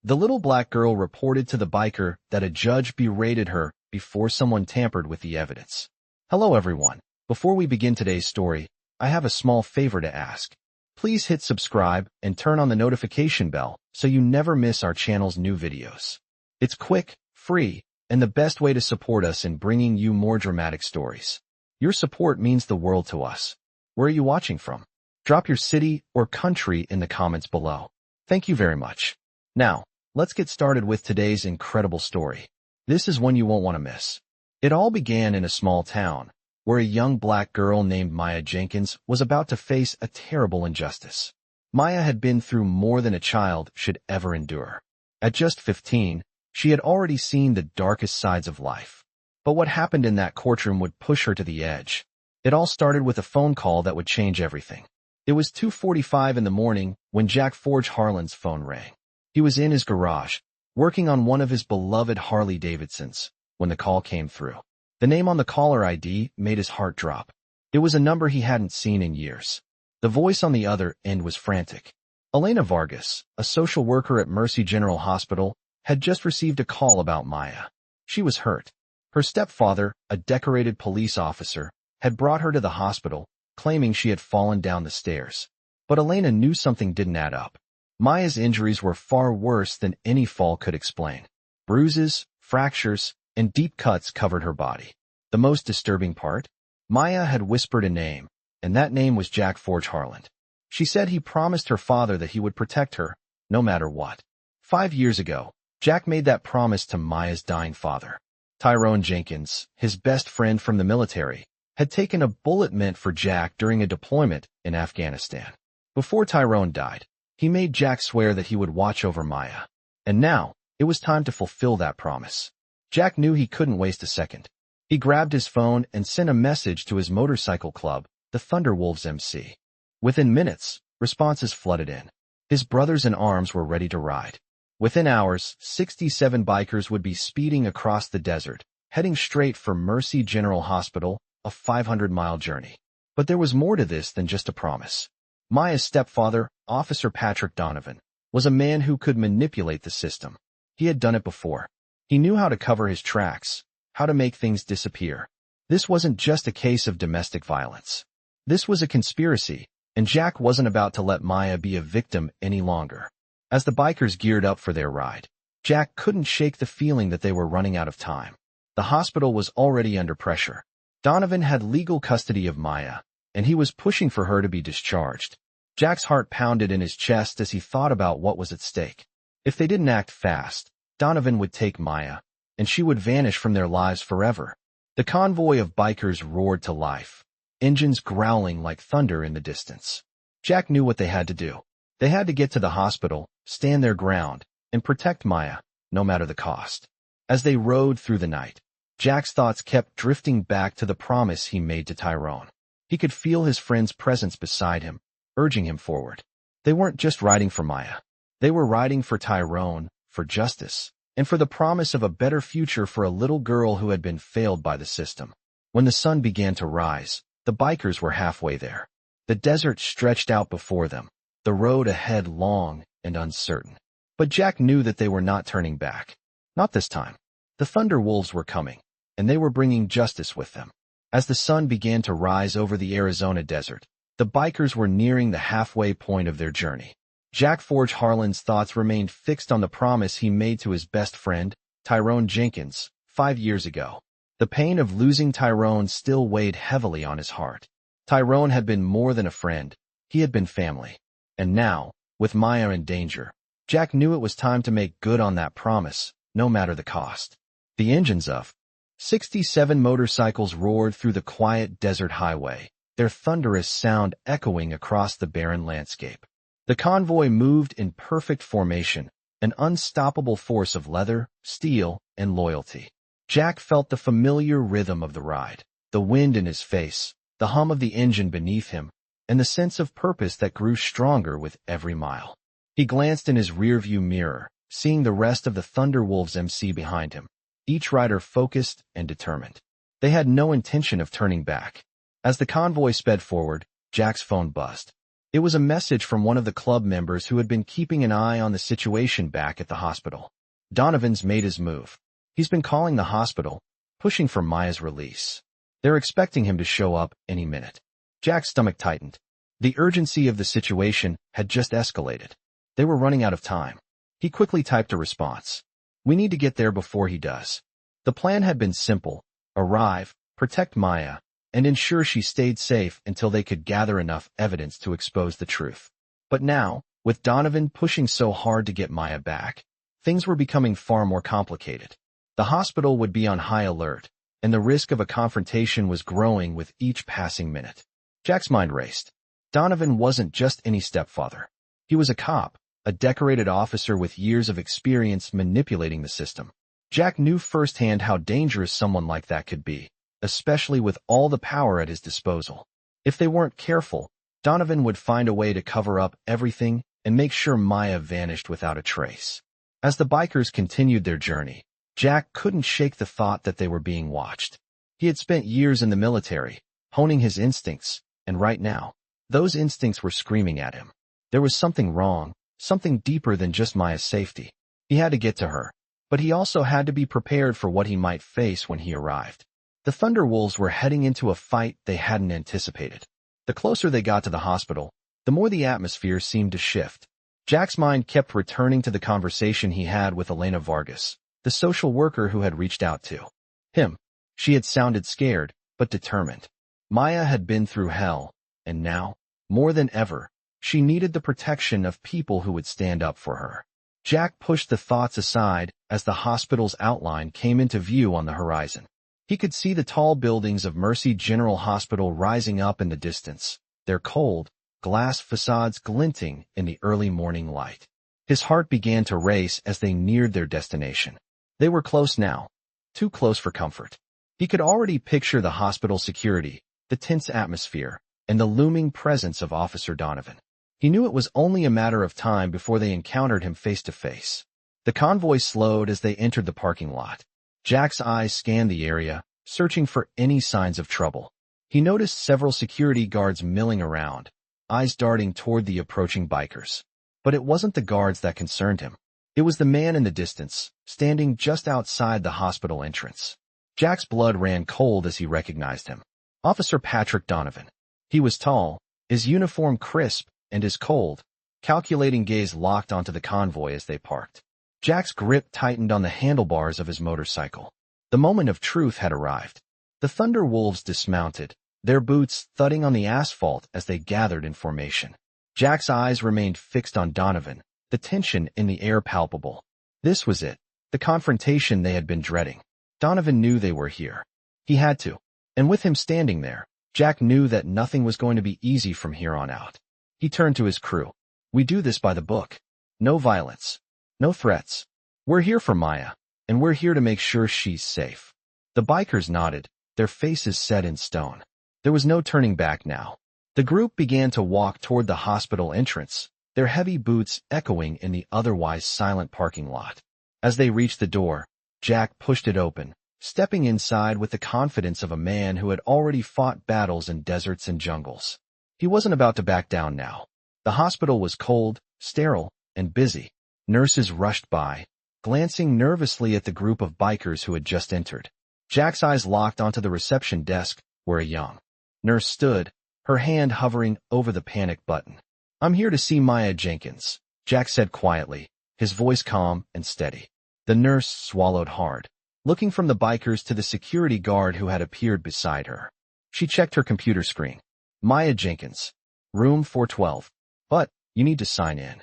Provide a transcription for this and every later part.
The little black girl reported to the biker that a judge berated her before someone tampered with the evidence. Hello everyone. Before we begin today's story, I have a small favor to ask. Please hit subscribe and turn on the notification bell so you never miss our channel's new videos. It's quick, free, and the best way to support us in bringing you more dramatic stories. Your support means the world to us. Where are you watching from? Drop your city or country in the comments below. Thank you very much. Now, let's get started with today's incredible story. This is one you won't want to miss. It all began in a small town, where a young black girl named Maya Jenkins was about to face a terrible injustice. Maya had been through more than a child should ever endure. At just 15, she had already seen the darkest sides of life. But what happened in that courtroom would push her to the edge. It all started with a phone call that would change everything. It was 2:45 in the morning when Jack Forge Harland's phone rang. He was in his garage, working on one of his beloved Harley Davidsons, when the call came through. The name on the caller ID made his heart drop. It was a number he hadn't seen in years. The voice on the other end was frantic. Elena Vargas, a social worker at Mercy General Hospital, had just received a call about Maya. She was hurt. Her stepfather, a decorated police officer, had brought her to the hospital, claiming she had fallen down the stairs. But Elena knew something didn't add up. Maya's injuries were far worse than any fall could explain. Bruises, fractures, and deep cuts covered her body. The most disturbing part? Maya had whispered a name, and that name was Jack Forge Harland. She said he promised her father that he would protect her, no matter what. 5 years ago, Jack made that promise to Maya's dying father. Tyrone Jenkins, his best friend from the military, had taken a bullet meant for Jack during a deployment in Afghanistan. Before Tyrone died, he made Jack swear that he would watch over Maya. And now, it was time to fulfill that promise. Jack knew he couldn't waste a second. He grabbed his phone and sent a message to his motorcycle club, the Thunderwolves MC. Within minutes, responses flooded in. His brothers in arms were ready to ride. Within hours, 67 bikers would be speeding across the desert, heading straight for Mercy General Hospital, a 500-mile journey. But there was more to this than just a promise. Maya's stepfather, Officer Patrick Donovan, was a man who could manipulate the system. He had done it before. He knew how to cover his tracks, how to make things disappear. This wasn't just a case of domestic violence. This was a conspiracy, and Jack wasn't about to let Maya be a victim any longer. As the bikers geared up for their ride, Jack couldn't shake the feeling that they were running out of time. The hospital was already under pressure. Donovan had legal custody of Maya, and he was pushing for her to be discharged. Jack's heart pounded in his chest as he thought about what was at stake. If they didn't act fast, Donovan would take Maya, and she would vanish from their lives forever. The convoy of bikers roared to life, engines growling like thunder in the distance. Jack knew what they had to do. They had to get to the hospital, stand their ground, and protect Maya, no matter the cost. As they rode through the night, Jack's thoughts kept drifting back to the promise he made to Tyrone. He could feel his friend's presence beside him, urging him forward. They weren't just riding for Maya. They were riding for Tyrone, for justice, and for the promise of a better future for a little girl who had been failed by the system. When the sun began to rise, the bikers were halfway there. The desert stretched out before them, the road ahead long and uncertain. But Jack knew that they were not turning back. Not this time. The Thunderwolves were coming, and they were bringing justice with them. As the sun began to rise over the Arizona desert, the bikers were nearing the halfway point of their journey. Jack Forge Harland's thoughts remained fixed on the promise he made to his best friend, Tyrone Jenkins, 5 years ago. The pain of losing Tyrone still weighed heavily on his heart. Tyrone had been more than a friend. He had been family. And now, with Maya in danger, Jack knew it was time to make good on that promise, no matter the cost. The engines of 67 motorcycles roared through the quiet desert highway, their thunderous sound echoing across the barren landscape. The convoy moved in perfect formation, an unstoppable force of leather, steel, and loyalty. Jack felt the familiar rhythm of the ride, the wind in his face, the hum of the engine beneath him, and the sense of purpose that grew stronger with every mile. He glanced in his rearview mirror, seeing the rest of the Thunderwolves MC behind him, each rider focused and determined. They had no intention of turning back. As the convoy sped forward, Jack's phone buzzed. It was a message from one of the club members who had been keeping an eye on the situation back at the hospital. Donovan's made his move. He's been calling the hospital, pushing for Maya's release. They're expecting him to show up any minute. Jack's stomach tightened. The urgency of the situation had just escalated. They were running out of time. He quickly typed a response. We need to get there before he does. The plan had been simple: arrive, protect Maya, and ensure she stayed safe until they could gather enough evidence to expose the truth. But now, with Donovan pushing so hard to get Maya back, things were becoming far more complicated. The hospital would be on high alert, and the risk of a confrontation was growing with each passing minute. Jack's mind raced. Donovan wasn't just any stepfather. He was a cop, a decorated officer with years of experience manipulating the system. Jack knew firsthand how dangerous someone like that could be, especially with all the power at his disposal. If they weren't careful, Donovan would find a way to cover up everything and make sure Maya vanished without a trace. As the bikers continued their journey, Jack couldn't shake the thought that they were being watched. He had spent years in the military, honing his instincts, and right now, those instincts were screaming at him. There was something wrong, something deeper than just Maya's safety. He had to get to her, but he also had to be prepared for what he might face when he arrived. The Thunderwolves were heading into a fight they hadn't anticipated. The closer they got to the hospital, the more the atmosphere seemed to shift. Jack's mind kept returning to the conversation he had with Elena Vargas, the social worker who had reached out to him. She had sounded scared, but determined. Maya had been through hell, and now, more than ever, she needed the protection of people who would stand up for her. Jack pushed the thoughts aside as the hospital's outline came into view on the horizon. He could see the tall buildings of Mercy General Hospital rising up in the distance, their cold, glass facades glinting in the early morning light. His heart began to race as they neared their destination. They were close now, too close for comfort. He could already picture the hospital security, the tense atmosphere, and the looming presence of Officer Donovan. He knew it was only a matter of time before they encountered him face to face. The convoy slowed as they entered the parking lot. Jack's eyes scanned the area, searching for any signs of trouble. He noticed several security guards milling around, eyes darting toward the approaching bikers. But it wasn't the guards that concerned him. It was the man in the distance, standing just outside the hospital entrance. Jack's blood ran cold as he recognized him. Officer Patrick Donovan. He was tall, his uniform crisp, and his cold, calculating gaze locked onto the convoy as they parked. Jack's grip tightened on the handlebars of his motorcycle. The moment of truth had arrived. The Thunderwolves dismounted, their boots thudding on the asphalt as they gathered in formation. Jack's eyes remained fixed on Donovan, the tension in the air palpable. This was it, the confrontation they had been dreading. Donovan knew they were here. He had to. And with him standing there, Jack knew that nothing was going to be easy from here on out. He turned to his crew. We do this by the book. No violence. No threats. We're here for Maya, and we're here to make sure she's safe. The bikers nodded, their faces set in stone. There was no turning back now. The group began to walk toward the hospital entrance, their heavy boots echoing in the otherwise silent parking lot. As they reached the door, Jack pushed it open, stepping inside with the confidence of a man who had already fought battles in deserts and jungles. He wasn't about to back down now. The hospital was cold, sterile, and busy. Nurses rushed by, glancing nervously at the group of bikers who had just entered. Jack's eyes locked onto the reception desk, where a young nurse stood, her hand hovering over the panic button. I'm here to see Maya Jenkins, Jack said quietly, his voice calm and steady. The nurse swallowed hard, looking from the bikers to the security guard who had appeared beside her. She checked her computer screen. Maya Jenkins, room 412. But, you need to sign in.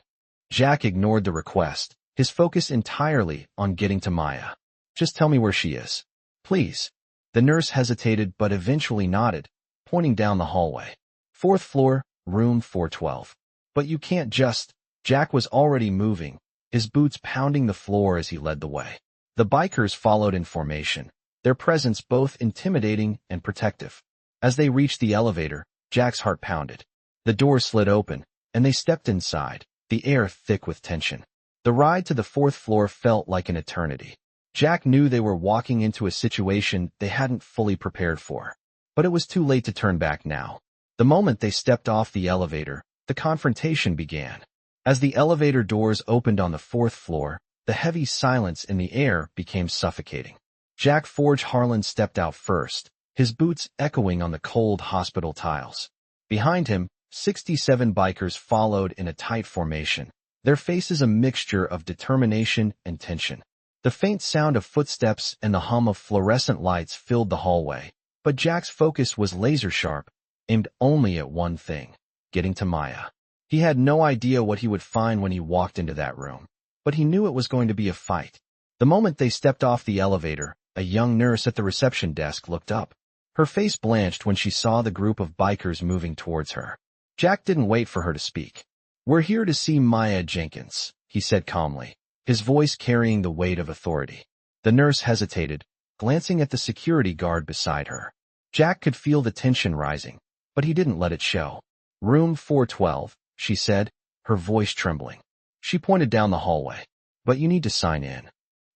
Jack ignored the request, his focus entirely on getting to Maya. Just tell me where she is. Please. The nurse hesitated but eventually nodded, pointing down the hallway. 4th floor, room 412. But you can't just. Jack was already moving, his boots pounding the floor as he led the way. The bikers followed in formation, their presence both intimidating and protective. As they reached the elevator, Jack's heart pounded. The door slid open, and they stepped inside, the air thick with tension. The ride to the 4th floor felt like an eternity. Jack knew they were walking into a situation they hadn't fully prepared for. But it was too late to turn back now. The moment they stepped off the elevator, The confrontation began. As the elevator doors opened on the fourth floor, the heavy silence in the air became suffocating. Jack Forge Harland stepped out first, his boots echoing on the cold hospital tiles. Behind him, 67 bikers followed in a tight formation, their faces a mixture of determination and tension. The faint sound of footsteps and the hum of fluorescent lights filled the hallway, but Jack's focus was laser-sharp, aimed only at one thing: getting to Maya. He had no idea what he would find when he walked into that room, but he knew it was going to be a fight. The moment they stepped off the elevator, a young nurse at the reception desk looked up. Her face blanched when she saw the group of bikers moving towards her. Jack didn't wait for her to speak. "We're here to see Maya Jenkins," he said calmly, his voice carrying the weight of authority. The nurse hesitated, glancing at the security guard beside her. Jack could feel the tension rising, but he didn't let it show. "Room 412, she said, her voice trembling. She pointed down the hallway. "But you need to sign in."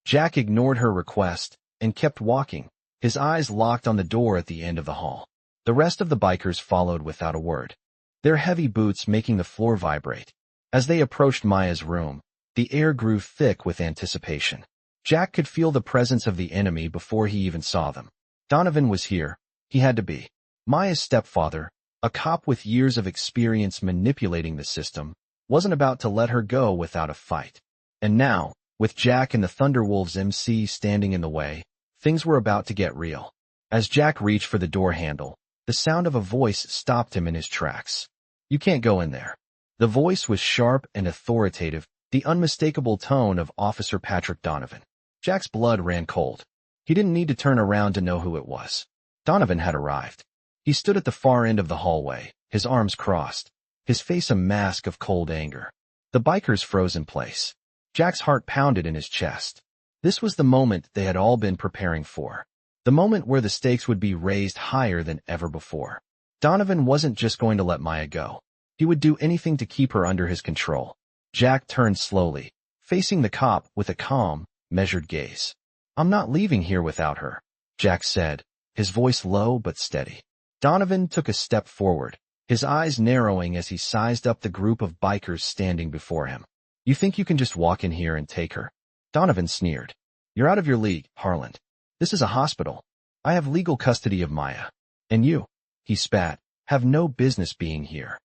Jack ignored her request and kept walking, his eyes locked on the door at the end of the hall. The rest of the bikers followed without a word, their heavy boots making the floor vibrate. As they approached Maya's room, the air grew thick with anticipation. Jack could feel the presence of the enemy before he even saw them. Donovan was here. He had to be. Maya's stepfather, a cop with years of experience manipulating the system, wasn't about to let her go without a fight. And now, with Jack and the Thunderwolves MC standing in the way, things were about to get real. As Jack reached for the door handle, the sound of a voice stopped him in his tracks. "You can't go in there." The voice was sharp and authoritative, the unmistakable tone of Officer Patrick Donovan. Jack's blood ran cold. He didn't need to turn around to know who it was. Donovan had arrived. He stood at the far end of the hallway, his arms crossed, his face a mask of cold anger. The bikers froze in place. Jack's heart pounded in his chest. This was the moment they had all been preparing for. The moment where the stakes would be raised higher than ever before. Donovan wasn't just going to let Maya go. He would do anything to keep her under his control. Jack turned slowly, facing the cop with a calm, measured gaze. "I'm not leaving here without her," Jack said, his voice low but steady. Donovan took a step forward, his eyes narrowing as he sized up the group of bikers standing before him. "You think you can just walk in here and take her?" Donovan sneered. "You're out of your league, Harland. This is a hospital. I have legal custody of Maya. And you," he spat, "have no business being here."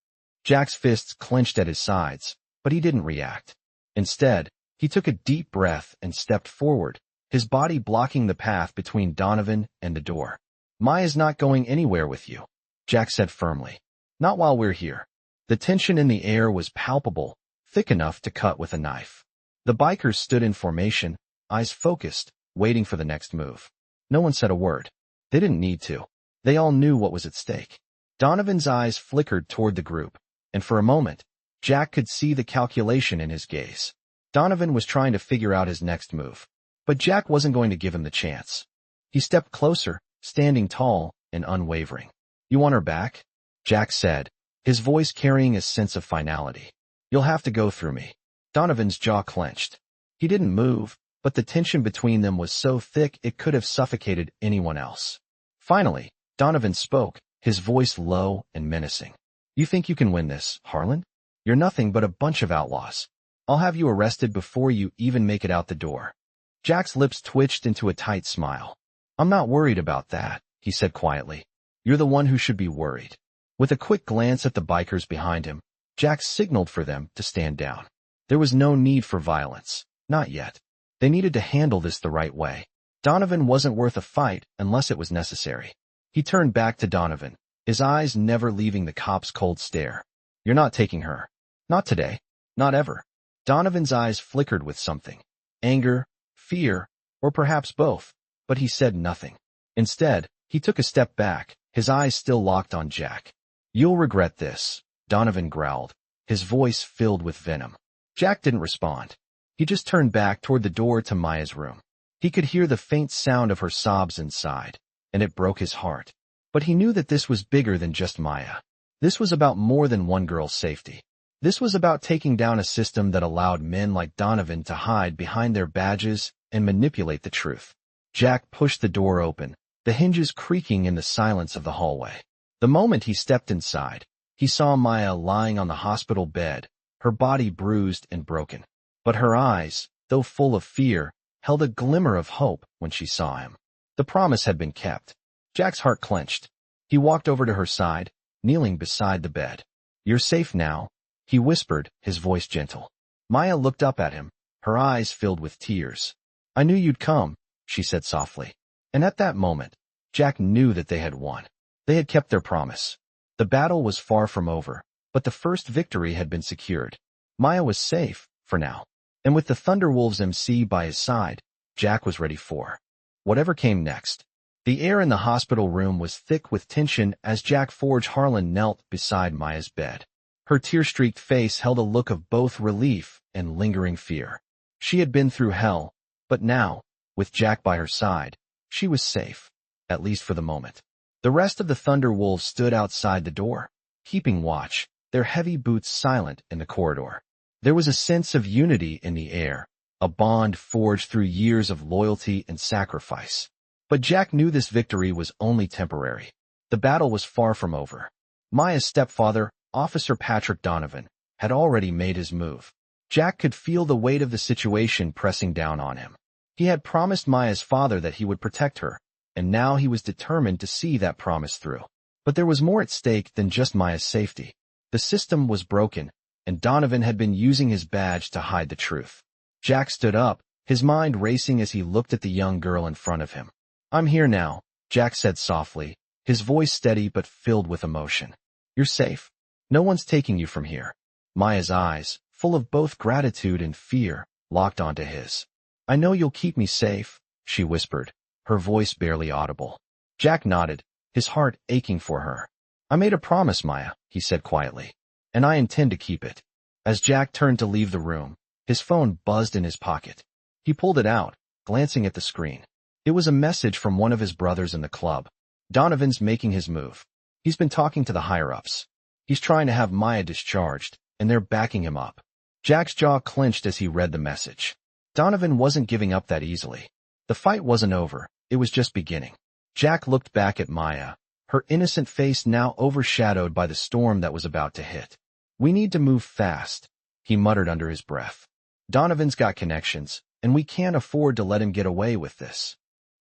Jack's fists clenched at his sides, but he didn't react. Instead, he took a deep breath and stepped forward, his body blocking the path between Donovan and the door. "Maya's not going anywhere with you," Jack said firmly. "Not while we're here." The tension in the air was palpable, thick enough to cut with a knife. The bikers stood in formation, eyes focused, waiting for the next move. No one said a word. They didn't need to. They all knew what was at stake. Donovan's eyes flickered toward the group, and for a moment, Jack could see the calculation in his gaze. Donovan was trying to figure out his next move, but Jack wasn't going to give him the chance. He stepped closer, standing tall and unwavering. "You want her back?" Jack said, his voice carrying a sense of finality. "You'll have to go through me." Donovan's jaw clenched. He didn't move, but the tension between them was so thick it could have suffocated anyone else. Finally, Donovan spoke, his voice low and menacing. "You think you can win this, Harland? You're nothing but a bunch of outlaws. I'll have you arrested before you even make it out the door." Jack's lips twitched into a tight smile. "I'm not worried about that," he said quietly. "You're the one who should be worried." With a quick glance at the bikers behind him, Jack signaled for them to stand down. There was no need for violence. Not yet. They needed to handle this the right way. Donovan wasn't worth a fight unless it was necessary. He turned back to Donovan, his eyes never leaving the cop's cold stare. "You're not taking her. Not today. Not ever." Donovan's eyes flickered with something. Anger, fear, or perhaps both, but he said nothing. Instead, he took a step back, his eyes still locked on Jack. "You'll regret this," Donovan growled, his voice filled with venom. Jack didn't respond. He just turned back toward the door to Maya's room. He could hear the faint sound of her sobs inside, and it broke his heart. But he knew that this was bigger than just Maya. This was about more than one girl's safety. This was about taking down a system that allowed men like Donovan to hide behind their badges and manipulate the truth. Jack pushed the door open, the hinges creaking in the silence of the hallway. The moment he stepped inside, He saw Maya lying on the hospital bed, her body bruised and broken. But her eyes, though full of fear, held a glimmer of hope when she saw him. The promise had been kept. Jack's heart clenched. He walked over to her side, kneeling beside the bed. "You're safe now," he whispered, his voice gentle. Maya looked up at him, her eyes filled with tears. "I knew you'd come," she said softly. And at that moment, Jack knew that they had won. They had kept their promise. The battle was far from over, but the first victory had been secured. Maya was safe, for now. And with the Thunderwolves MC by his side, Jack was ready for whatever came next. The air in the hospital room was thick with tension as Jack Forge Harland knelt beside Maya's bed. Her tear-streaked face held a look of both relief and lingering fear. She had been through hell, but now, with Jack by her side, she was safe, at least for the moment. The rest of the Thunderwolves stood outside the door, keeping watch, their heavy boots silent in the corridor. There was a sense of unity in the air, a bond forged through years of loyalty and sacrifice. But Jack knew this victory was only temporary. The battle was far from over. Maya's stepfather, Officer Patrick Donovan, had already made his move. Jack could feel the weight of the situation pressing down on him. He had promised Maya's father that he would protect her, and now he was determined to see that promise through. But there was more at stake than just Maya's safety. The system was broken, and Donovan had been using his badge to hide the truth. Jack stood up, his mind racing as he looked at the young girl in front of him. "I'm here now," Jack said softly, his voice steady but filled with emotion. "You're safe. No one's taking you from here." Maya's eyes, full of both gratitude and fear, locked onto his. "I know you'll keep me safe," she whispered, her voice barely audible. Jack nodded, his heart aching for her. "I made a promise, Maya," he said quietly, "and I intend to keep it." As Jack turned to leave the room, his phone buzzed in his pocket. He pulled it out, glancing at the screen. It was a message from one of his brothers in the club. "Donovan's making his move. He's been talking to the higher-ups. He's trying to have Maya discharged, and they're backing him up." Jack's jaw clenched as he read the message. Donovan wasn't giving up that easily. The fight wasn't over, it was just beginning. Jack looked back at Maya, her innocent face now overshadowed by the storm that was about to hit. "We need to move fast," he muttered under his breath. "Donovan's got connections, and we can't afford to let him get away with this."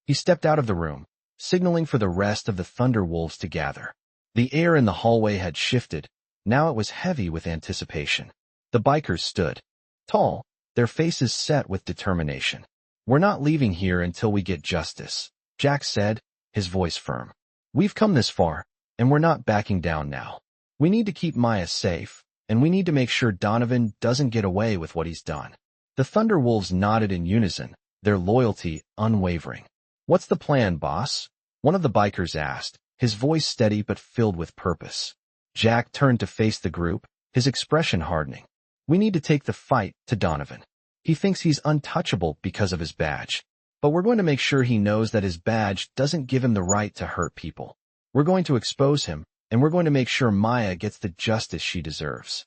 He stepped out of the room, signaling for the rest of the Thunderwolves to gather. The air in the hallway had shifted. Now it was heavy with anticipation. The bikers stood, tall, their faces set with determination. "We're not leaving here until we get justice," Jack said, his voice firm. "We've come this far, and we're not backing down now. We need to keep Maya safe, and we need to make sure Donovan doesn't get away with what he's done." The Thunderwolves nodded in unison, their loyalty unwavering. "What's the plan, boss?" one of the bikers asked, his voice steady but filled with purpose. Jack turned to face the group, his expression hardening. "We need to take the fight to Donovan. He thinks he's untouchable because of his badge. But we're going to make sure he knows that his badge doesn't give him the right to hurt people. We're going to expose him, and we're going to make sure Maya gets the justice she deserves."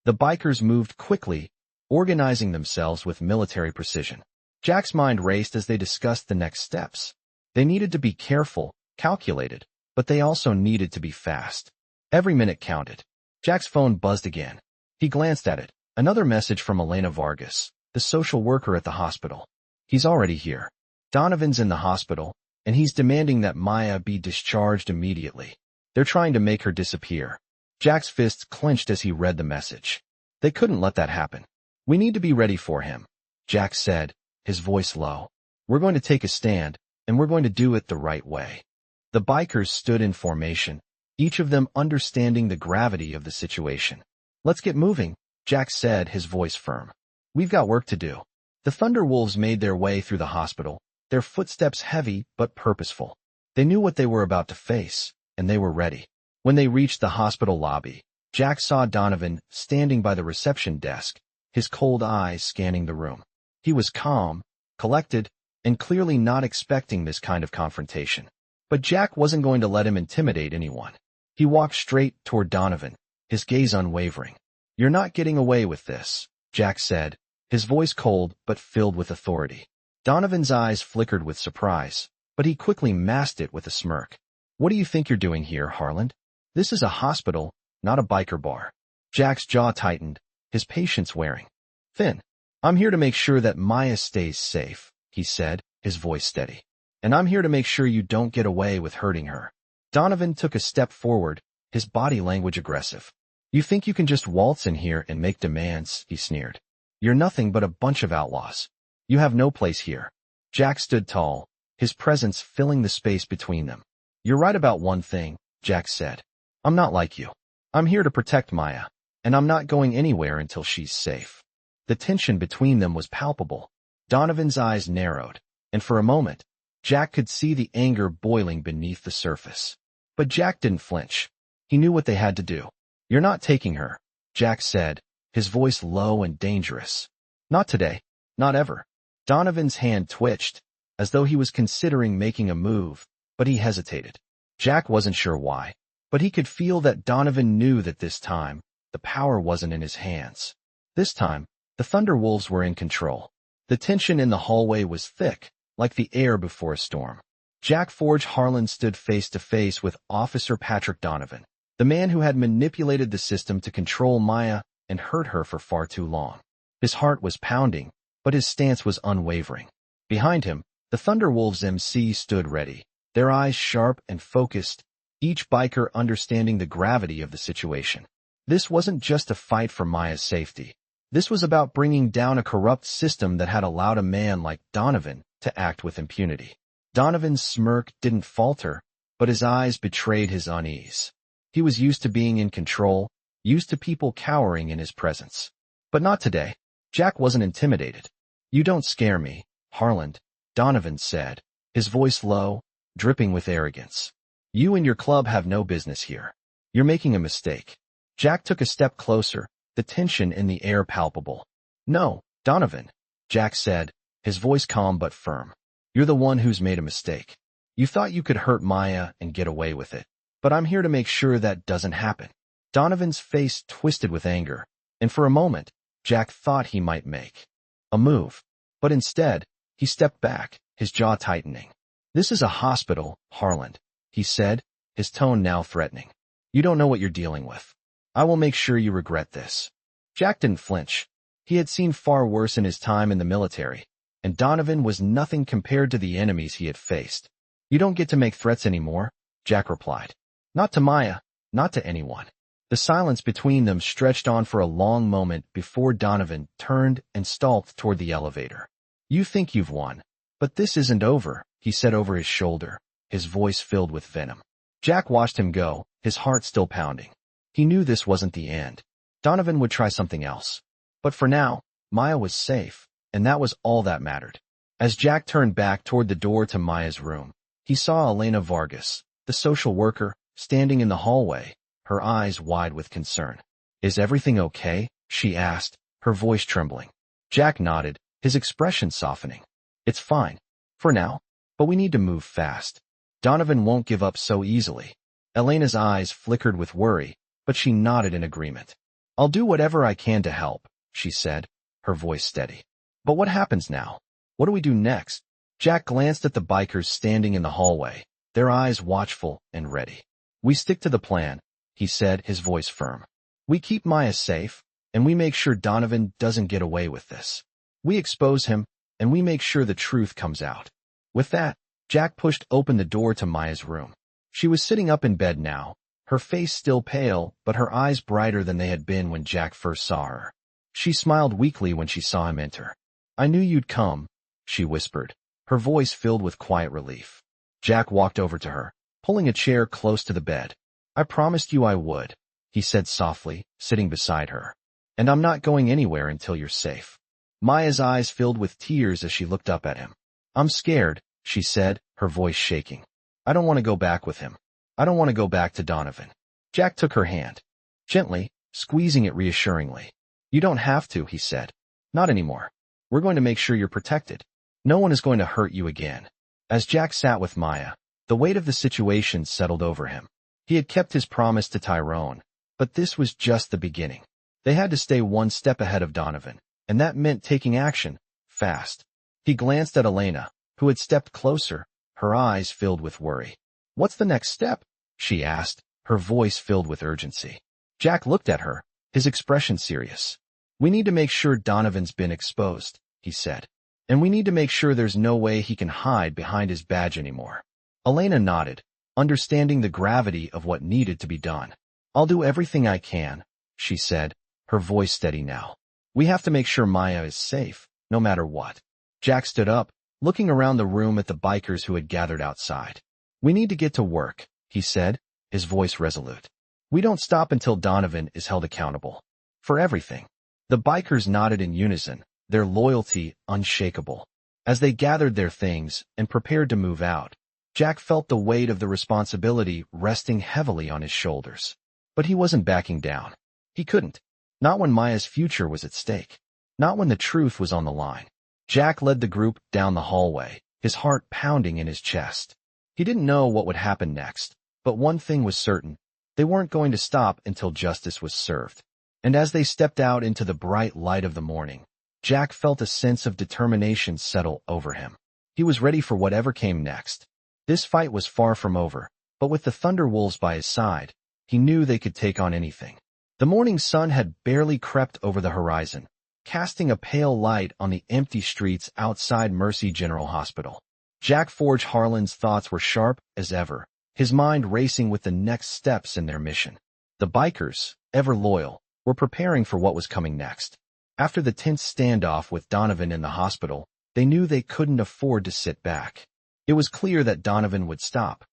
The bikers moved quickly, organizing themselves with military precision. Jack's mind raced as they discussed the next steps. They needed to be careful, calculated, but they also needed to be fast. Every minute counted. Jack's phone buzzed again. He glanced at it. Another message from Elena Vargas, the social worker at the hospital. "He's already here. Donovan's in the hospital, and he's demanding that Maya be discharged immediately. They're trying to make her disappear." Jack's fists clenched as he read the message. They couldn't let that happen. "We need to be ready for him," Jack said, his voice low. "We're going to take a stand, and we're going to do it the right way." The bikers stood in formation, each of them understanding the gravity of the situation. "Let's get moving," Jack said, his voice firm. "We've got work to do." The Thunderwolves made their way through the hospital, their footsteps heavy but purposeful. They knew what they were about to face, and they were ready. When they reached the hospital lobby, Jack saw Donovan standing by the reception desk, his cold eyes scanning the room. He was calm, collected, and clearly not expecting this kind of confrontation. But Jack wasn't going to let him intimidate anyone. He walked straight toward Donovan, his gaze unwavering. "You're not getting away with this," Jack said, his voice cold but filled with authority. Donovan's eyes flickered with surprise, but he quickly masked it with a smirk. "What do you think you're doing here, Harland? This is a hospital, not a biker bar. Jack's jaw tightened, his patience wearing thin. I'm here to make sure that Maya stays safe, he said, his voice steady. And I'm here to make sure you don't get away with hurting her. Donovan took a step forward, his body language aggressive. You think you can just waltz in here and make demands, he sneered. You're nothing but a bunch of outlaws. You have no place here. Jack stood tall, his presence filling the space between them. You're right about one thing, Jack said. I'm not like you. I'm here to protect Maya, and I'm not going anywhere until she's safe. The tension between them was palpable. Donovan's eyes narrowed, and for a moment, Jack could see the anger boiling beneath the surface. But Jack didn't flinch. He knew what they had to do. You're not taking her, Jack said, his voice low and dangerous. Not today. Not ever. Donovan's hand twitched, as though he was considering making a move, but he hesitated. Jack wasn't sure why, but he could feel that Donovan knew that this time, the power wasn't in his hands. This time, the Thunderwolves were in control. The tension in the hallway was thick, like the air before a storm. Jack Forge Harland stood face to face with Officer Patrick Donovan, the man who had manipulated the system to control Maya and hurt her for far too long. His heart was pounding, but his stance was unwavering. Behind him, the Thunderwolves MC stood ready, their eyes sharp and focused, each biker understanding the gravity of the situation. This wasn't just a fight for Maya's safety. This was about bringing down a corrupt system that had allowed a man like Donovan to act with impunity. Donovan's smirk didn't falter, but his eyes betrayed his unease. He was used to being in control, used to people cowering in his presence. But not today. Jack wasn't intimidated. You don't scare me, Harland, Donovan said, his voice low, dripping with arrogance. You and your club have no business here. You're making a mistake. Jack took a step closer, the tension in the air palpable. No, Donovan, Jack said, his voice calm but firm. You're the one who's made a mistake. You thought you could hurt Maya and get away with it, but I'm here to make sure that doesn't happen. Donovan's face twisted with anger, and for a moment, Jack thought he might make a move. But instead, he stepped back, his jaw tightening. This is a hospital, Harland, he said, his tone now threatening. You don't know what you're dealing with. I will make sure you regret this. Jack didn't flinch. He had seen far worse in his time in the military, and Donovan was nothing compared to the enemies he had faced. You don't get to make threats anymore, Jack replied. Not to Maya, not to anyone. The silence between them stretched on for a long moment before Donovan turned and stalked toward the elevator. You think you've won, but this isn't over, he said over his shoulder, his voice filled with venom. Jack watched him go, his heart still pounding. He knew this wasn't the end. Donovan would try something else. But for now, Maya was safe, and that was all that mattered. As Jack turned back toward the door to Maya's room, he saw Elena Vargas, the social worker, standing in the hallway, her eyes wide with concern. Is everything okay? She asked, her voice trembling. Jack nodded, his expression softening. It's fine. For now. But we need to move fast. Donovan won't give up so easily. Elena's eyes flickered with worry, but she nodded in agreement. I'll do whatever I can to help, she said, her voice steady. But what happens now? What do we do next? Jack glanced at the bikers standing in the hallway, their eyes watchful and ready. We stick to the plan, he said, his voice firm. We keep Maya safe, and we make sure Donovan doesn't get away with this. We expose him, and we make sure the truth comes out. With that, Jack pushed open the door to Maya's room. She was sitting up in bed now, her face still pale, but her eyes brighter than they had been when Jack first saw her. She smiled weakly when she saw him enter. I knew you'd come, she whispered, her voice filled with quiet relief. Jack walked over to her, pulling a chair close to the bed. I promised you I would, he said softly, sitting beside her. And I'm not going anywhere until you're safe. Maya's eyes filled with tears as she looked up at him. I'm scared, she said, her voice shaking. I don't want to go back with him. I don't want to go back to Donovan. Jack took her hand, gently, squeezing it reassuringly. You don't have to, he said. Not anymore. We're going to make sure you're protected. No one is going to hurt you again. As Jack sat with Maya, the weight of the situation settled over him. He had kept his promise to Tyrone, but this was just the beginning. They had to stay one step ahead of Donovan, and that meant taking action, fast. He glanced at Elena, who had stepped closer, her eyes filled with worry. What's the next step? She asked, her voice filled with urgency. Jack looked at her, his expression serious. "We need to make sure Donovan's been exposed," he said. "And we need to make sure there's no way he can hide behind his badge anymore." Elena nodded, understanding the gravity of what needed to be done. "I'll do everything I can," she said, her voice steady now. "We have to make sure Maya is safe, no matter what." Jack stood up, looking around the room at the bikers who had gathered outside. "We need to get to work," he said, his voice resolute. "We don't stop until Donovan is held accountable. For everything." The bikers nodded in unison, their loyalty unshakable. As they gathered their things and prepared to move out, Jack felt the weight of the responsibility resting heavily on his shoulders. But he wasn't backing down. He couldn't. Not when Maya's future was at stake. Not when the truth was on the line. Jack led the group down the hallway, his heart pounding in his chest. He didn't know what would happen next, but one thing was certain. They weren't going to stop until justice was served. And as they stepped out into the bright light of the morning, Jack felt a sense of determination settle over him. He was ready for whatever came next. This fight was far from over, but with the Thunderwolves by his side, he knew they could take on anything. The morning sun had barely crept over the horizon, casting a pale light on the empty streets outside Mercy General Hospital. Jack Forge Harland's thoughts were sharp as ever, his mind racing with the next steps in their mission. The bikers, ever loyal, were preparing for what was coming next. After the tense standoff with Donovan in the hospital, they knew they couldn't afford to sit back. It was clear that Donovan would stop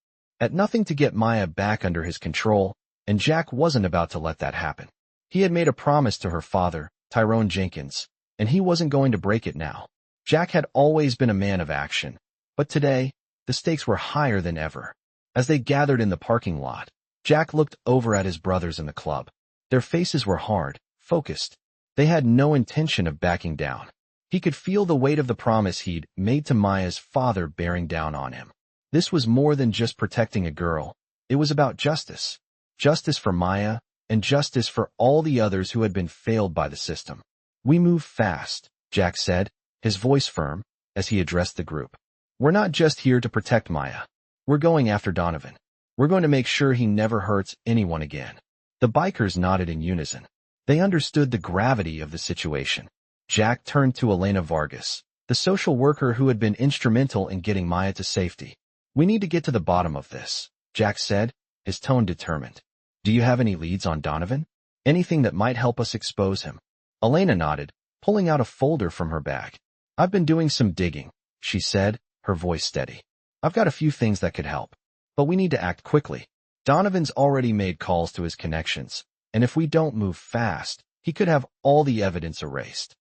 at nothing to get Maya back under his control, and Jack wasn't about to let that happen. He had made a promise to her father, Tyrone Jenkins, and he wasn't going to break it now. Jack had always been a man of action, but today, the stakes were higher than ever. As they gathered in the parking lot, Jack looked over at his brothers in the club. Their faces were hard, focused. They had no intention of backing down. He could feel the weight of the promise he'd made to Maya's father bearing down on him. This was more than just protecting a girl. It was about justice. Justice for Maya, and justice for all the others who had been failed by the system. "We move fast," Jack said, his voice firm, as he addressed the group. "We're not just here to protect Maya. We're going after Donovan. We're going to make sure he never hurts anyone again." The bikers nodded in unison. They understood the gravity of the situation. Jack turned to Elena Vargas, the social worker who had been instrumental in getting Maya to safety. "We need to get to the bottom of this," Jack said, his tone determined. "Do you have any leads on Donovan? Anything that might help us expose him?" Elena nodded, pulling out a folder from her bag. "I've been doing some digging," she said, her voice steady. "I've got a few things that could help. But we need to act quickly. Donovan's already made calls to his connections, and if we don't move fast, he could have all the evidence erased."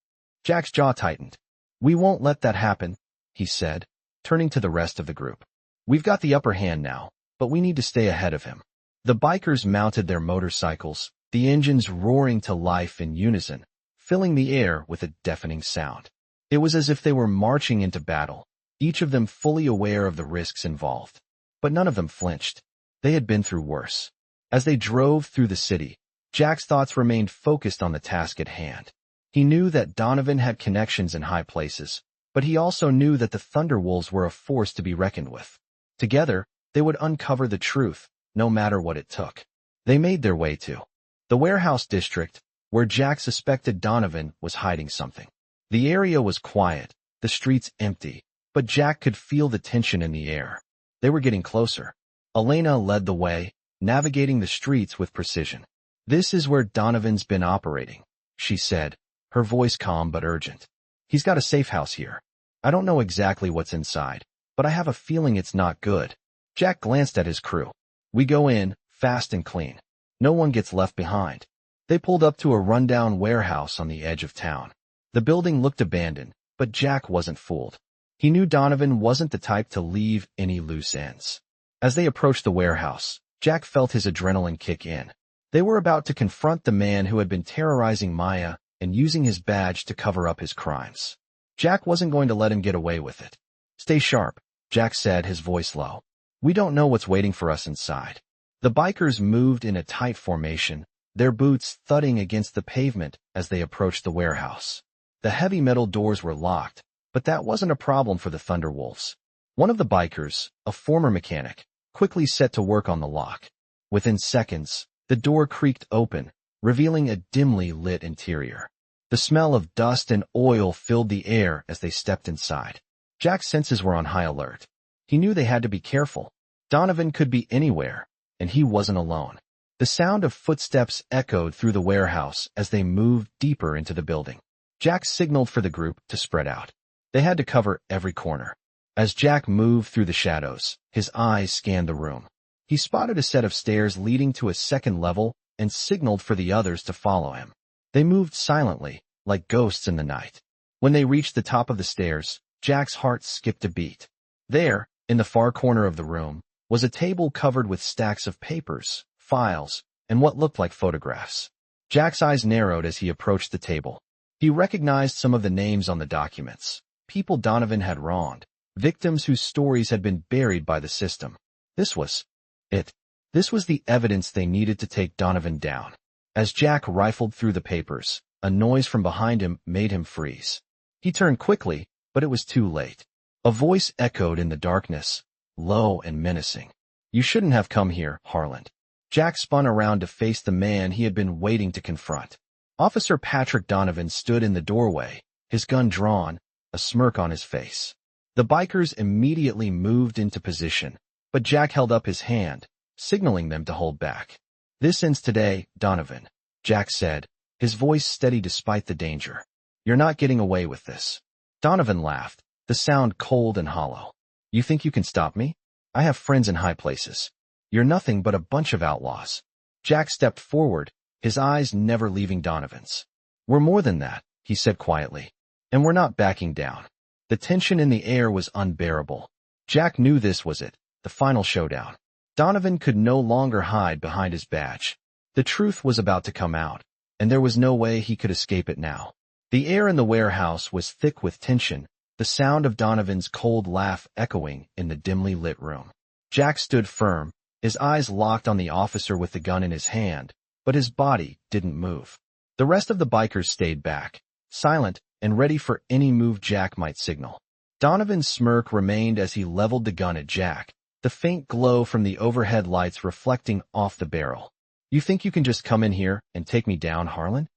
Jack's jaw tightened. "We won't let that happen," he said, turning to the rest of the group. "We've got the upper hand now, but we need to stay ahead of him." The bikers mounted their motorcycles, the engines roaring to life in unison, filling the air with a deafening sound. It was as if they were marching into battle, each of them fully aware of the risks involved. But none of them flinched. They had been through worse. As they drove through the city, Jack's thoughts remained focused on the task at hand. He knew that Donovan had connections in high places, but he also knew that the Thunderwolves were a force to be reckoned with. Together, they would uncover the truth, no matter what it took. They made their way to the warehouse district, where Jack suspected Donovan was hiding something. The area was quiet, the streets empty, but Jack could feel the tension in the air. They were getting closer. Elena led the way, navigating the streets with precision. "This is where Donovan's been operating," she said, her voice calm but urgent. "He's got a safe house here. I don't know exactly what's inside, but I have a feeling it's not good." Jack glanced at his crew. "We go in, fast and clean. No one gets left behind." They pulled up to a rundown warehouse on the edge of town. The building looked abandoned, but Jack wasn't fooled. He knew Donovan wasn't the type to leave any loose ends. As they approached the warehouse, Jack felt his adrenaline kick in. They were about to confront the man who had been terrorizing Maya and using his badge to cover up his crimes. Jack wasn't going to let him get away with it. "Stay sharp," Jack said, his voice low. "We don't know what's waiting for us inside." The bikers moved in a tight formation, their boots thudding against the pavement as they approached the warehouse. The heavy metal doors were locked, but that wasn't a problem for the Thunderwolves. One of the bikers, a former mechanic, quickly set to work on the lock. Within seconds, the door creaked open, revealing a dimly lit interior. The smell of dust and oil filled the air as they stepped inside. Jack's senses were on high alert. He knew they had to be careful. Donovan could be anywhere, and he wasn't alone. The sound of footsteps echoed through the warehouse as they moved deeper into the building. Jack signaled for the group to spread out. They had to cover every corner. As Jack moved through the shadows, his eyes scanned the room. He spotted a set of stairs leading to a second level and signaled for the others to follow him. They moved silently, like ghosts in the night. When they reached the top of the stairs, Jack's heart skipped a beat. There, in the far corner of the room, was a table covered with stacks of papers, files, and what looked like photographs. Jack's eyes narrowed as he approached the table. He recognized some of the names on the documents. People Donovan had wronged, victims whose stories had been buried by the system. This was it. This was the evidence they needed to take Donovan down. As Jack rifled through the papers, a noise from behind him made him freeze. He turned quickly, but it was too late. A voice echoed in the darkness, low and menacing. "You shouldn't have come here, Harland." Jack spun around to face the man he had been waiting to confront. Officer Patrick Donovan stood in the doorway, his gun drawn, a smirk on his face. The bikers immediately moved into position, but Jack held up his hand, signaling them to hold back. "This ends today, Donovan," Jack said, his voice steady despite the danger. "You're not getting away with this." Donovan laughed, the sound cold and hollow. "You think you can stop me? I have friends in high places. You're nothing but a bunch of outlaws." Jack stepped forward, his eyes never leaving Donovan's. "We're more than that," he said quietly. "And we're not backing down." The tension in the air was unbearable. Jack knew this was it, the final showdown. Donovan could no longer hide behind his badge. The truth was about to come out, and there was no way he could escape it now. The air in the warehouse was thick with tension, the sound of Donovan's cold laugh echoing in the dimly lit room. Jack stood firm, his eyes locked on the officer with the gun in his hand, but his body didn't move. The rest of the bikers stayed back, silent and ready for any move Jack might signal. Donovan's smirk remained as he leveled the gun at Jack, the faint glow from the overhead lights reflecting off the barrel. "You think you can just come in here and take me down, Harlan?"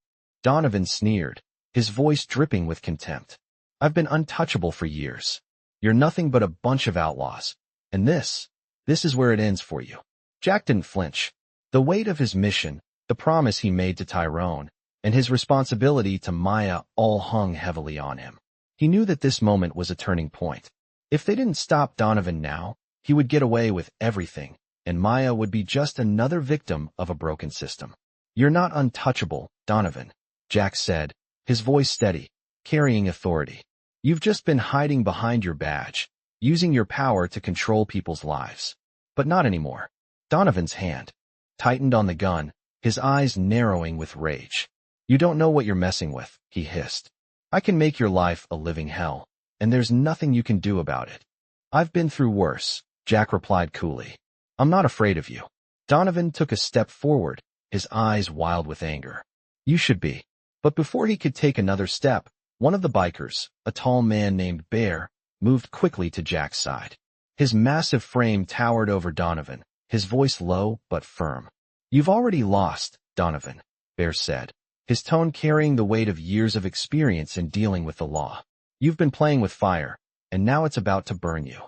Donovan sneered, his voice dripping with contempt. "I've been untouchable for years. You're nothing but a bunch of outlaws. And this is where it ends for you." Jack didn't flinch. The weight of his mission, the promise he made to Tyrone, and his responsibility to Maya all hung heavily on him. He knew that this moment was a turning point. If they didn't stop Donovan now, he would get away with everything, and Maya would be just another victim of a broken system. "You're not untouchable, Donovan," Jack said, his voice steady, carrying authority. "You've just been hiding behind your badge, using your power to control people's lives. But not anymore." Donovan's hand tightened on the gun, his eyes narrowing with rage. "You don't know what you're messing with," he hissed. "I can make your life a living hell, and there's nothing you can do about it." "I've been through worse," Jack replied coolly. "I'm not afraid of you." Donovan took a step forward, his eyes wild with anger. "You should be." But before he could take another step, one of the bikers, a tall man named Bear, moved quickly to Jack's side. His massive frame towered over Donovan, his voice low but firm. "You've already lost, Donovan," Bear said, his tone carrying the weight of years of experience in dealing with the law. "You've been playing with fire, and now it's about to burn you."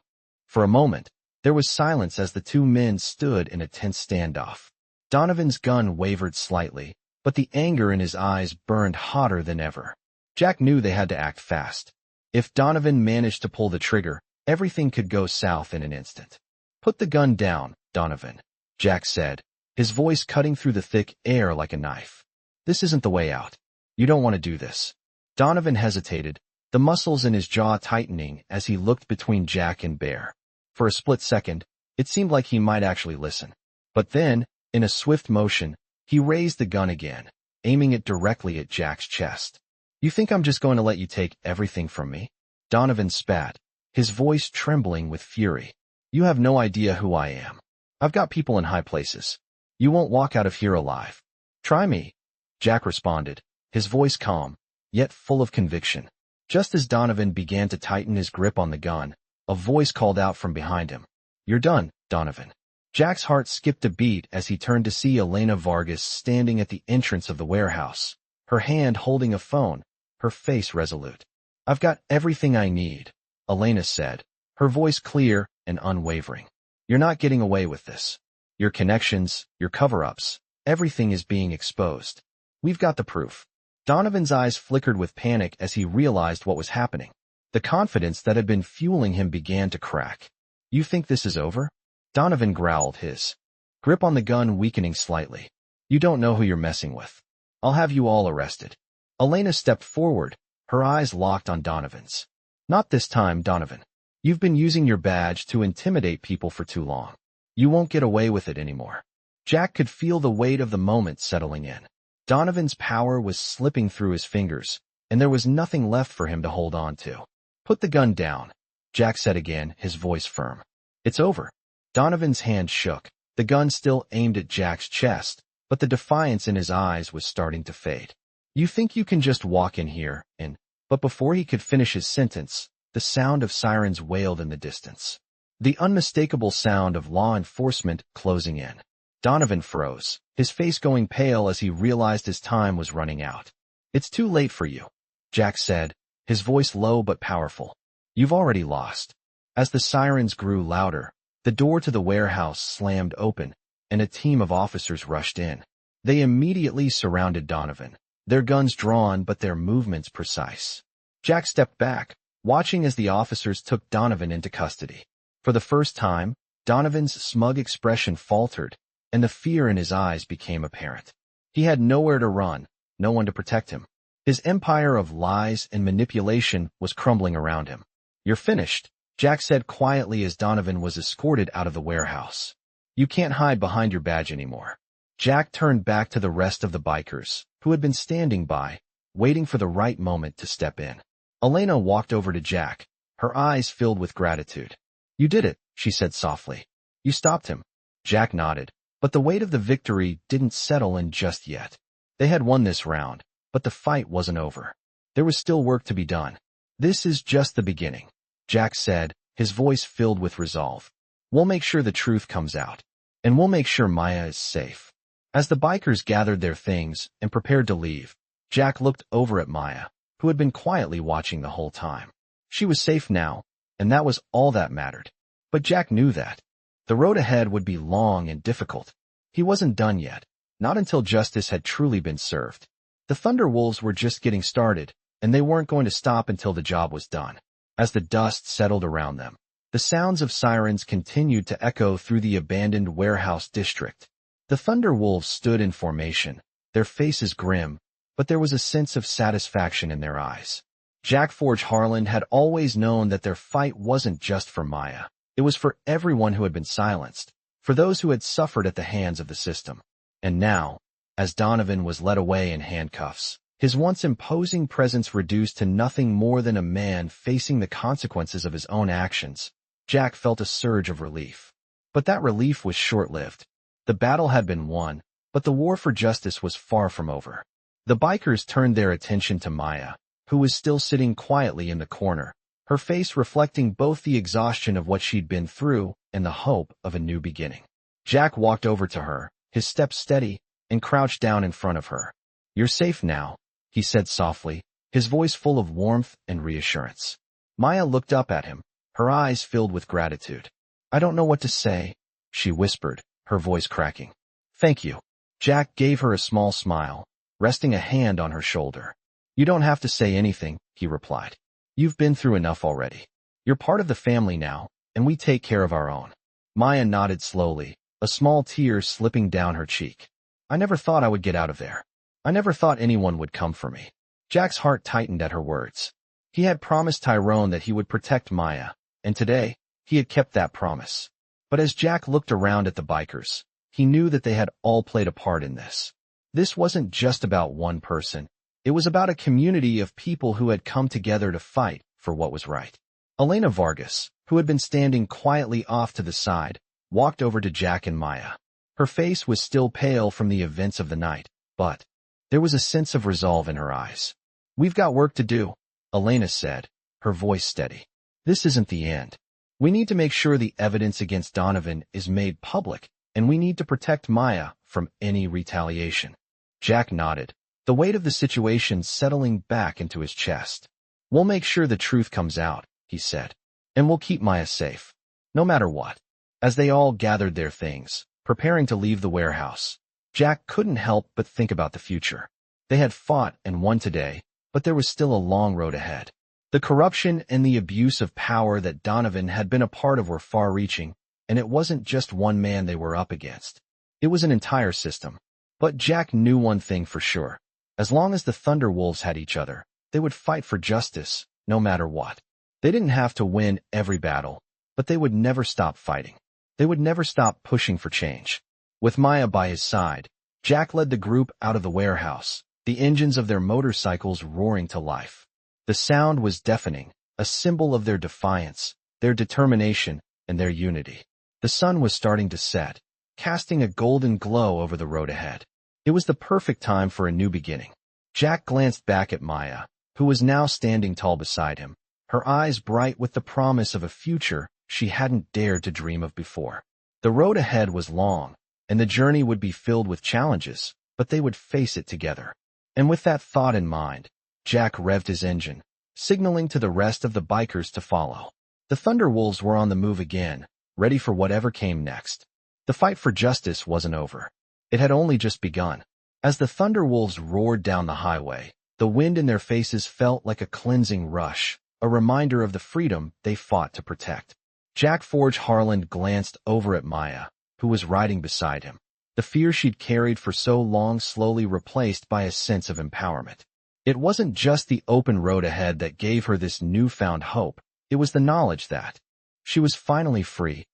For a moment, there was silence as the two men stood in a tense standoff. Donovan's gun wavered slightly, but the anger in his eyes burned hotter than ever. Jack knew they had to act fast. If Donovan managed to pull the trigger, everything could go south in an instant. "Put the gun down, Donovan," Jack said, his voice cutting through the thick air like a knife. "This isn't the way out. You don't want to do this." Donovan hesitated, the muscles in his jaw tightening as he looked between Jack and Bear. For a split second, it seemed like he might actually listen. But then, in a swift motion, he raised the gun again, aiming it directly at Jack's chest. "You think I'm just going to let you take everything from me?" Donovan spat, his voice trembling with fury. "You have no idea who I am. I've got people in high places. You won't walk out of here alive." "Try me," Jack responded, his voice calm, yet full of conviction. Just as Donovan began to tighten his grip on the gun, a voice called out from behind him. "You're done, Donovan." Jack's heart skipped a beat as he turned to see Elena Vargas standing at the entrance of the warehouse, her hand holding a phone, her face resolute. "I've got everything I need," Elena said, her voice clear and unwavering. "You're not getting away with this. Your connections, your cover-ups, everything is being exposed. We've got the proof." Donovan's eyes flickered with panic as he realized what was happening. The confidence that had been fueling him began to crack. "You think this is over?" Donovan growled, his grip on the gun weakening slightly. "You don't know who you're messing with. I'll have you all arrested." Elena stepped forward, her eyes locked on Donovan's. "Not this time, Donovan. You've been using your badge to intimidate people for too long. You won't get away with it anymore." Jack could feel the weight of the moment settling in. Donovan's power was slipping through his fingers, and there was nothing left for him to hold on to. "Put the gun down," Jack said again, his voice firm. "It's over." Donovan's hand shook, the gun still aimed at Jack's chest, but the defiance in his eyes was starting to fade. "You think you can just walk in here and—" But before he could finish his sentence, the sound of sirens wailed in the distance. The unmistakable sound of law enforcement closing in. Donovan froze, his face going pale as he realized his time was running out. "It's too late for you," Jack said, his voice low but powerful. "You've already lost." As the sirens grew louder, the door to the warehouse slammed open, and a team of officers rushed in. They immediately surrounded Donovan, their guns drawn but their movements precise. Jack stepped back, watching as the officers took Donovan into custody. For the first time, Donovan's smug expression faltered, and the fear in his eyes became apparent. He had nowhere to run, no one to protect him. His empire of lies and manipulation was crumbling around him. "You're finished," Jack said quietly as Donovan was escorted out of the warehouse. "You can't hide behind your badge anymore." Jack turned back to the rest of the bikers, who had been standing by, waiting for the right moment to step in. Elena walked over to Jack, her eyes filled with gratitude. "You did it," she said softly. "You stopped him." Jack nodded, but the weight of the victory didn't settle in just yet. They had won this round, but the fight wasn't over. There was still work to be done. "This is just the beginning," Jack said, his voice filled with resolve. "We'll make sure the truth comes out, and we'll make sure Maya is safe." As the bikers gathered their things and prepared to leave, Jack looked over at Maya, who had been quietly watching the whole time. She was safe now, and that was all that mattered. But Jack knew that. The road ahead would be long and difficult. He wasn't done yet, not until justice had truly been served. The Thunderwolves were just getting started, and they weren't going to stop until the job was done. As the dust settled around them, the sounds of sirens continued to echo through the abandoned warehouse district. The Thunderwolves stood in formation, their faces grim, but there was a sense of satisfaction in their eyes. Jack Forge Harland had always known that their fight wasn't just for Maya. It was for everyone who had been silenced, for those who had suffered at the hands of the system. And now, as Donovan was led away in handcuffs, his once imposing presence reduced to nothing more than a man facing the consequences of his own actions, Jack felt a surge of relief. But that relief was short-lived. The battle had been won, but the war for justice was far from over. The bikers turned their attention to Maya, who was still sitting quietly in the corner, her face reflecting both the exhaustion of what she'd been through and the hope of a new beginning. Jack walked over to her, his steps steady, and crouched down in front of her. "You're safe now," he said softly, his voice full of warmth and reassurance. Maya looked up at him, her eyes filled with gratitude. "I don't know what to say," she whispered, her voice cracking. "Thank you." Jack gave her a small smile, resting a hand on her shoulder. "You don't have to say anything," he replied. "You've been through enough already. You're part of the family now, and we take care of our own." Maya nodded slowly, a small tear slipping down her cheek. "I never thought I would get out of there. I never thought anyone would come for me." Jack's heart tightened at her words. He had promised Tyrone that he would protect Maya, and today, he had kept that promise. But as Jack looked around at the bikers, he knew that they had all played a part in this. This wasn't just about one person. It was about a community of people who had come together to fight for what was right. Elena Vargas, who had been standing quietly off to the side, walked over to Jack and Maya. Her face was still pale from the events of the night, but there was a sense of resolve in her eyes. "We've got work to do," Elena said, her voice steady. "This isn't the end." We need to make sure the evidence against Donovan is made public, and we need to protect Maya from any retaliation. Jack nodded, the weight of the situation settling back into his chest. We'll make sure the truth comes out, he said. And we'll keep Maya safe. No matter what. As they all gathered their things, preparing to leave the warehouse, Jack couldn't help but think about the future. They had fought and won today, but there was still a long road ahead. The corruption and the abuse of power that Donovan had been a part of were far-reaching, and it wasn't just one man they were up against. It was an entire system. But Jack knew one thing for sure. As long as the Thunderwolves had each other, they would fight for justice, no matter what. They didn't have to win every battle, but they would never stop fighting. They would never stop pushing for change. With Maya by his side, Jack led the group out of the warehouse, the engines of their motorcycles roaring to life. The sound was deafening, a symbol of their defiance, their determination, and their unity. The sun was starting to set, casting a golden glow over the road ahead. It was the perfect time for a new beginning. Jack glanced back at Maya, who was now standing tall beside him, her eyes bright with the promise of a future she hadn't dared to dream of before. The road ahead was long, and the journey would be filled with challenges, but they would face it together. And with that thought in mind, Jack revved his engine, signaling to the rest of the bikers to follow. The Thunderwolves were on the move again, ready for whatever came next. The fight for justice wasn't over. It had only just begun. As the Thunderwolves roared down the highway, the wind in their faces felt like a cleansing rush, a reminder of the freedom they fought to protect. Jack Forge Harland glanced over at Maya, who was riding beside him. The fear she'd carried for so long slowly replaced by a sense of empowerment. It wasn't just the open road ahead that gave her this newfound hope. It was the knowledge that she was finally free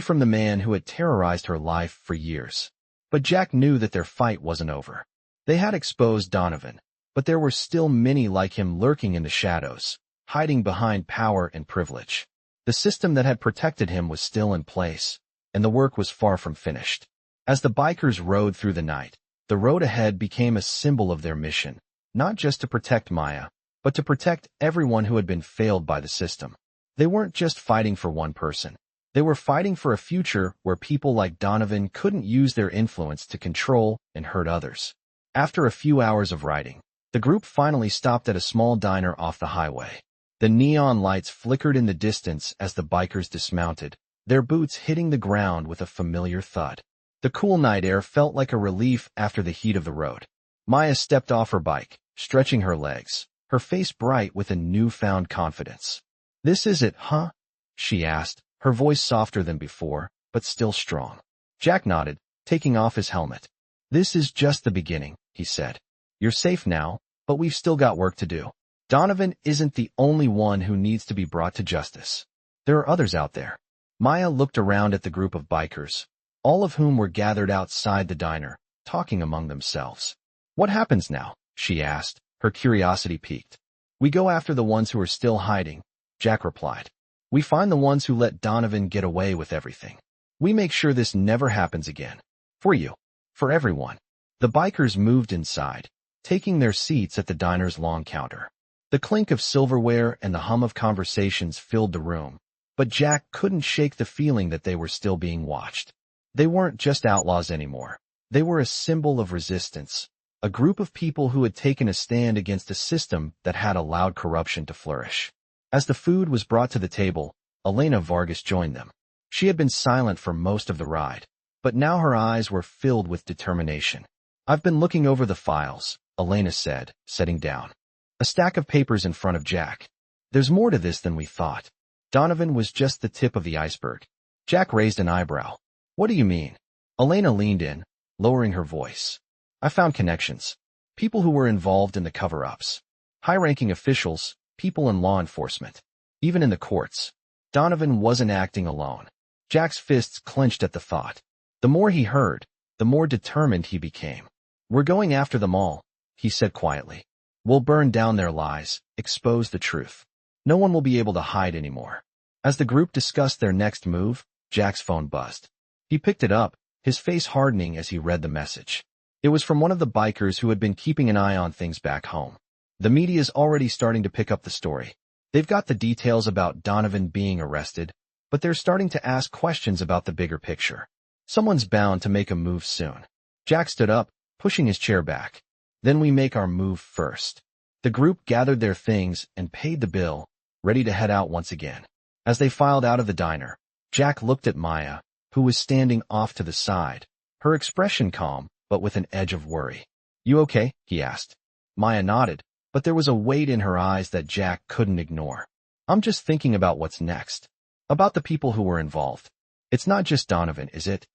from the man who had terrorized her life for years. But Jack knew that their fight wasn't over. They had exposed Donovan, but there were still many like him lurking in the shadows, hiding behind power and privilege. The system that had protected him was still in place, and the work was far from finished. As the bikers rode through the night, the road ahead became a symbol of their mission, not just to protect Maya, but to protect everyone who had been failed by the system. They weren't just fighting for one person. They were fighting for a future where people like Donovan couldn't use their influence to control and hurt others. After a few hours of riding, the group finally stopped at a small diner off the highway. The neon lights flickered in the distance as the bikers dismounted, their boots hitting the ground with a familiar thud. The cool night air felt like a relief after the heat of the road. Maya stepped off her bike, stretching her legs, her face bright with a newfound confidence. "This is it, huh?" she asked, her voice softer than before, but still strong. Jack nodded, taking off his helmet. "This is just the beginning," he said. "You're safe now, but we've still got work to do. Donovan isn't the only one who needs to be brought to justice. There are others out there." Maya looked around at the group of bikers, all of whom were gathered outside the diner, talking among themselves. "What happens now?" she asked, her curiosity piqued. "We go after the ones who are still hiding," Jack replied. "We find the ones who let Donovan get away with everything. We make sure this never happens again. For you. For everyone." The bikers moved inside, taking their seats at the diner's long counter. The clink of silverware and the hum of conversations filled the room, but Jack couldn't shake the feeling that they were still being watched. They weren't just outlaws anymore. They were a symbol of resistance, a group of people who had taken a stand against a system that had allowed corruption to flourish. As the food was brought to the table, Elena Vargas joined them. She had been silent for most of the ride, but now her eyes were filled with determination. "I've been looking over the files," Elena said, sitting down. A stack of papers in front of Jack. "There's more to this than we thought. Donovan was just the tip of the iceberg." Jack raised an eyebrow. "What do you mean?" Elena leaned in, lowering her voice. "I found connections. People who were involved in the cover-ups. High-ranking officials, people in law enforcement. Even in the courts. Donovan wasn't acting alone." Jack's fists clenched at the thought. The more he heard, the more determined he became. "We're going after them all," he said quietly. "We'll burn down their lies, expose the truth. No one will be able to hide anymore." As the group discussed their next move, Jack's phone buzzed. He picked it up, his face hardening as he read the message. It was from one of the bikers who had been keeping an eye on things back home. "The media's already starting to pick up the story. They've got the details about Donovan being arrested, but they're starting to ask questions about the bigger picture. Someone's bound to make a move soon. Jack stood up, pushing his chair back. Then we make our move first. The group gathered their things and paid the bill, ready to head out once again. As they filed out of the diner, Jack looked at Maya, who was standing off to the side, her expression calm, but with an edge of worry. "You okay?" he asked. Maya nodded, but there was a weight in her eyes that Jack couldn't ignore. "I'm just thinking about what's next. About the people who were involved. It's not just Donovan, is it?"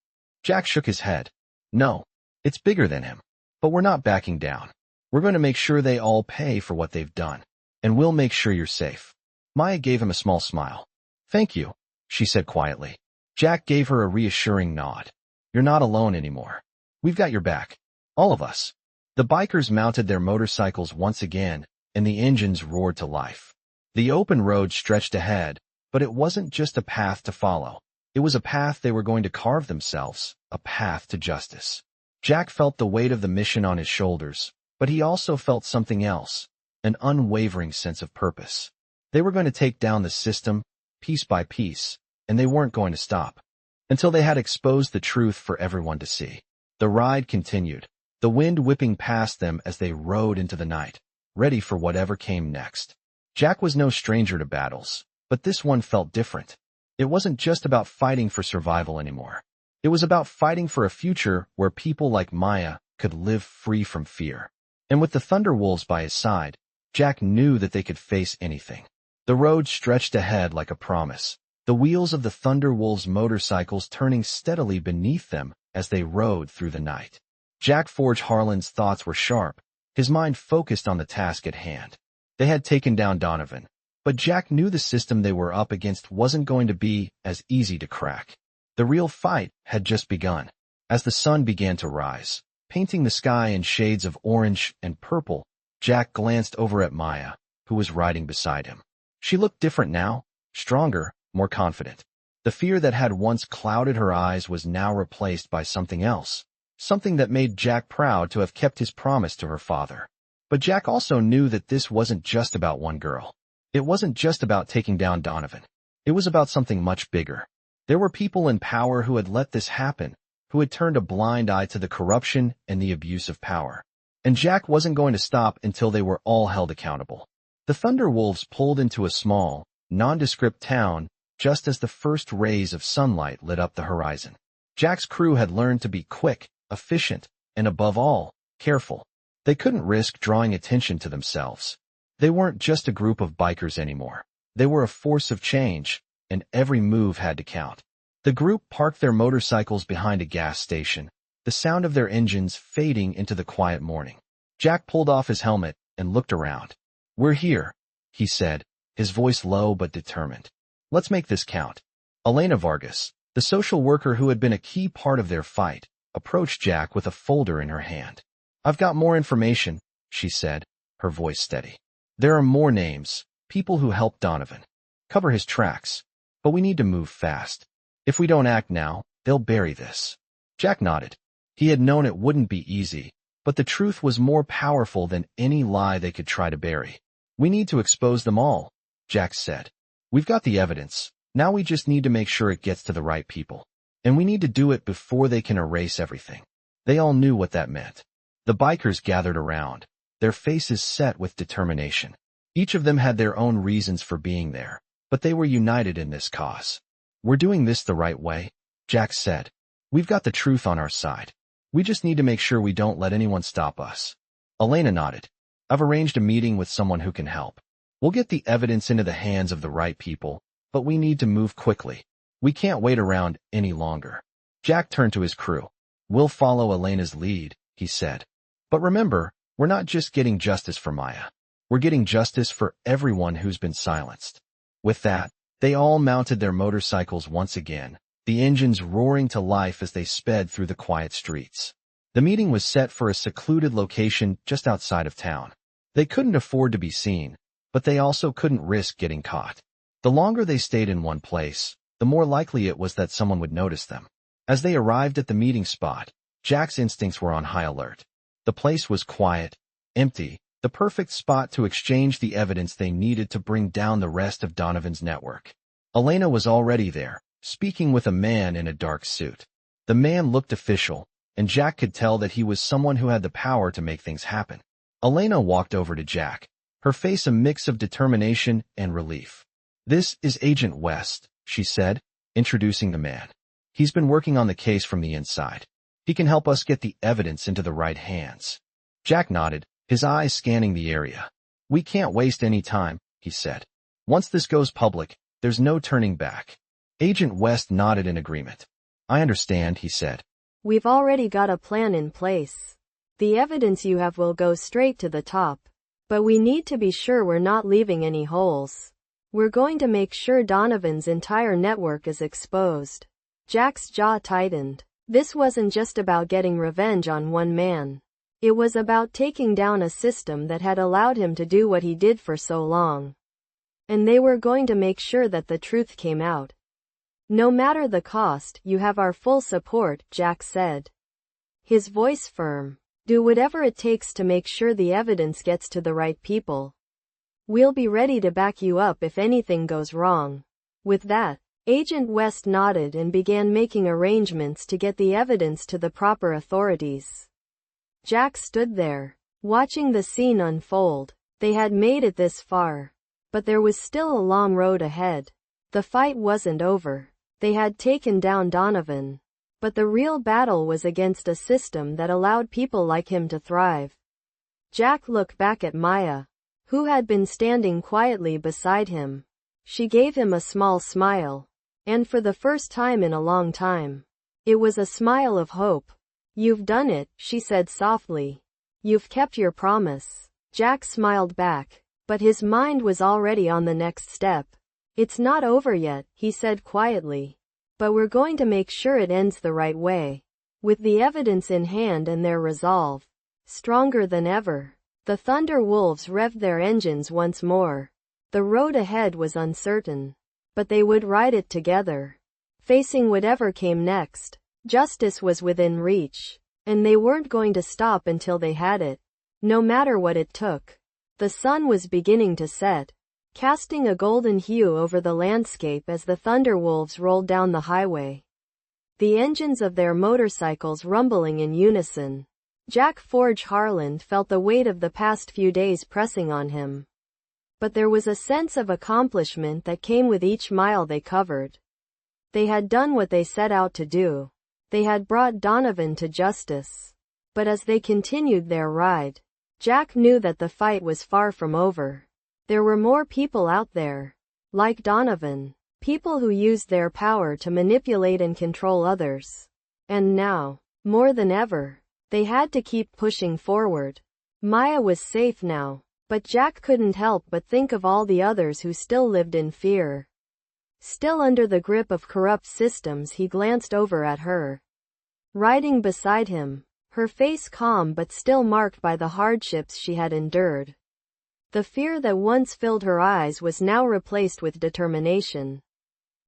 Jack shook his head. "No, it's bigger than him. But we're not backing down. We're going to make sure they all pay for what they've done. And we'll make sure you're safe." Maya gave him a small smile. "Thank you," she said quietly. Jack gave her a reassuring nod. "You're not alone anymore. We've got your back. All of us." The bikers mounted their motorcycles once again, and the engines roared to life. The open road stretched ahead, but it wasn't just a path to follow. It was a path they were going to carve themselves, a path to justice. Jack felt the weight of the mission on his shoulders, but he also felt something else, an unwavering sense of purpose. They were going to take down the system, piece by piece, and they weren't going to stop until they had exposed the truth for everyone to see. The ride continued, the wind whipping past them as they rode into the night, ready for whatever came next. Jack was no stranger to battles, but this one felt different. It wasn't just about fighting for survival anymore. It was about fighting for a future where people like Maya could live free from fear. And with the Thunderwolves by his side, Jack knew that they could face anything. The road stretched ahead like a promise, the wheels of the Thunderwolves' motorcycles turning steadily beneath them as they rode through the night. Jack Forge Harland's thoughts were sharp, his mind focused on the task at hand. They had taken down Donovan, but Jack knew the system they were up against wasn't going to be as easy to crack. The real fight had just begun. As the sun began to rise, painting the sky in shades of orange and purple, Jack glanced over at Maya, who was riding beside him. She looked different now, stronger, more confident. The fear that had once clouded her eyes was now replaced by something else, something that made Jack proud to have kept his promise to her father. But Jack also knew that this wasn't just about one girl. It wasn't just about taking down Donovan. It was about something much bigger. There were people in power who had let this happen, who had turned a blind eye to the corruption and the abuse of power. And Jack wasn't going to stop until they were all held accountable. The Thunderwolves pulled into a small, nondescript town just as the first rays of sunlight lit up the horizon. Jack's crew had learned to be quick, efficient, and above all, careful. They couldn't risk drawing attention to themselves. They weren't just a group of bikers anymore. They were a force of change, and every move had to count. The group parked their motorcycles behind a gas station, the sound of their engines fading into the quiet morning. Jack pulled off his helmet and looked around. "We're here," he said, his voice low but determined. "Let's make this count." Elena Vargas, the social worker who had been a key part of their fight, approached Jack with a folder in her hand. "I've got more information," she said, her voice steady. "There are more names, people who helped Donovan. Cover his tracks. But we need to move fast. If we don't act now, they'll bury this." Jack nodded. He had known it wouldn't be easy, but the truth was more powerful than any lie they could try to bury. "We need to expose them all," Jack said. "We've got the evidence. Now we just need to make sure it gets to the right people. And we need to do it before they can erase everything." They all knew what that meant. The bikers gathered around, their faces set with determination. Each of them had their own reasons for being there, but they were united in this cause. "We're doing this the right way," Jack said. "We've got the truth on our side. We just need to make sure we don't let anyone stop us." Elena nodded. "I've arranged a meeting with someone who can help. We'll get the evidence into the hands of the right people, but we need to move quickly. We can't wait around any longer." Jack turned to his crew. "We'll follow Elena's lead," he said. "But remember, we're not just getting justice for Maya. We're getting justice for everyone who's been silenced." With that, they all mounted their motorcycles once again, the engines roaring to life as they sped through the quiet streets. The meeting was set for a secluded location just outside of town. They couldn't afford to be seen, but they also couldn't risk getting caught. The longer they stayed in one place, the more likely it was that someone would notice them. As they arrived at the meeting spot, Jack's instincts were on high alert. The place was quiet, empty, the perfect spot to exchange the evidence they needed to bring down the rest of Donovan's network. Elena was already there, speaking with a man in a dark suit. The man looked official, and Jack could tell that he was someone who had the power to make things happen. Elena walked over to Jack, her face a mix of determination and relief. "This is Agent West," she said, introducing the man. "He's been working on the case from the inside. He can help us get the evidence into the right hands." Jack nodded, his eyes scanning the area. "We can't waste any time," he said. "Once this goes public, there's no turning back." Agent West nodded in agreement. "I understand," he said. "We've already got a plan in place. The evidence you have will go straight to the top. But we need to be sure we're not leaving any holes. We're going to make sure Donovan's entire network is exposed." Jack's jaw tightened. This wasn't just about getting revenge on one man. It was about taking down a system that had allowed him to do what he did for so long. And they were going to make sure that the truth came out. "No matter the cost, you have our full support," Jack said, his voice firm. "Do whatever it takes to make sure the evidence gets to the right people. We'll be ready to back you up if anything goes wrong." With that, Agent West nodded and began making arrangements to get the evidence to the proper authorities. Jack stood there, watching the scene unfold. They had made it this far. But there was still a long road ahead. The fight wasn't over. They had taken down Donovan. But the real battle was against a system that allowed people like him to thrive. Jack looked back at Maya, who had been standing quietly beside him. She gave him a small smile. And for the first time in a long time, it was a smile of hope. "You've done it," she said softly. "You've kept your promise." Jack smiled back, but his mind was already on the next step. "It's not over yet," he said quietly. "But we're going to make sure it ends the right way." With the evidence in hand and their resolve stronger than ever, the Thunder Wolves revved their engines once more. The road ahead was uncertain, but they would ride it together, facing whatever came next. Justice was within reach, and they weren't going to stop until they had it, no matter what it took. The sun was beginning to set, casting a golden hue over the landscape as the Thunderwolves rolled down the highway, the engines of their motorcycles rumbling in unison. Jack Forge Harland felt the weight of the past few days pressing on him. But there was a sense of accomplishment that came with each mile they covered. They had done what they set out to do. They had brought Donovan to justice. But as they continued their ride, Jack knew that the fight was far from over. There were more people out there, like Donovan, people who used their power to manipulate and control others. And now, more than ever, they had to keep pushing forward. Maya was safe now, but Jack couldn't help but think of all the others who still lived in fear. Still under the grip of corrupt systems. He glanced over at her, riding beside him, her face calm but still marked by the hardships she had endured. The fear that once filled her eyes was now replaced with determination.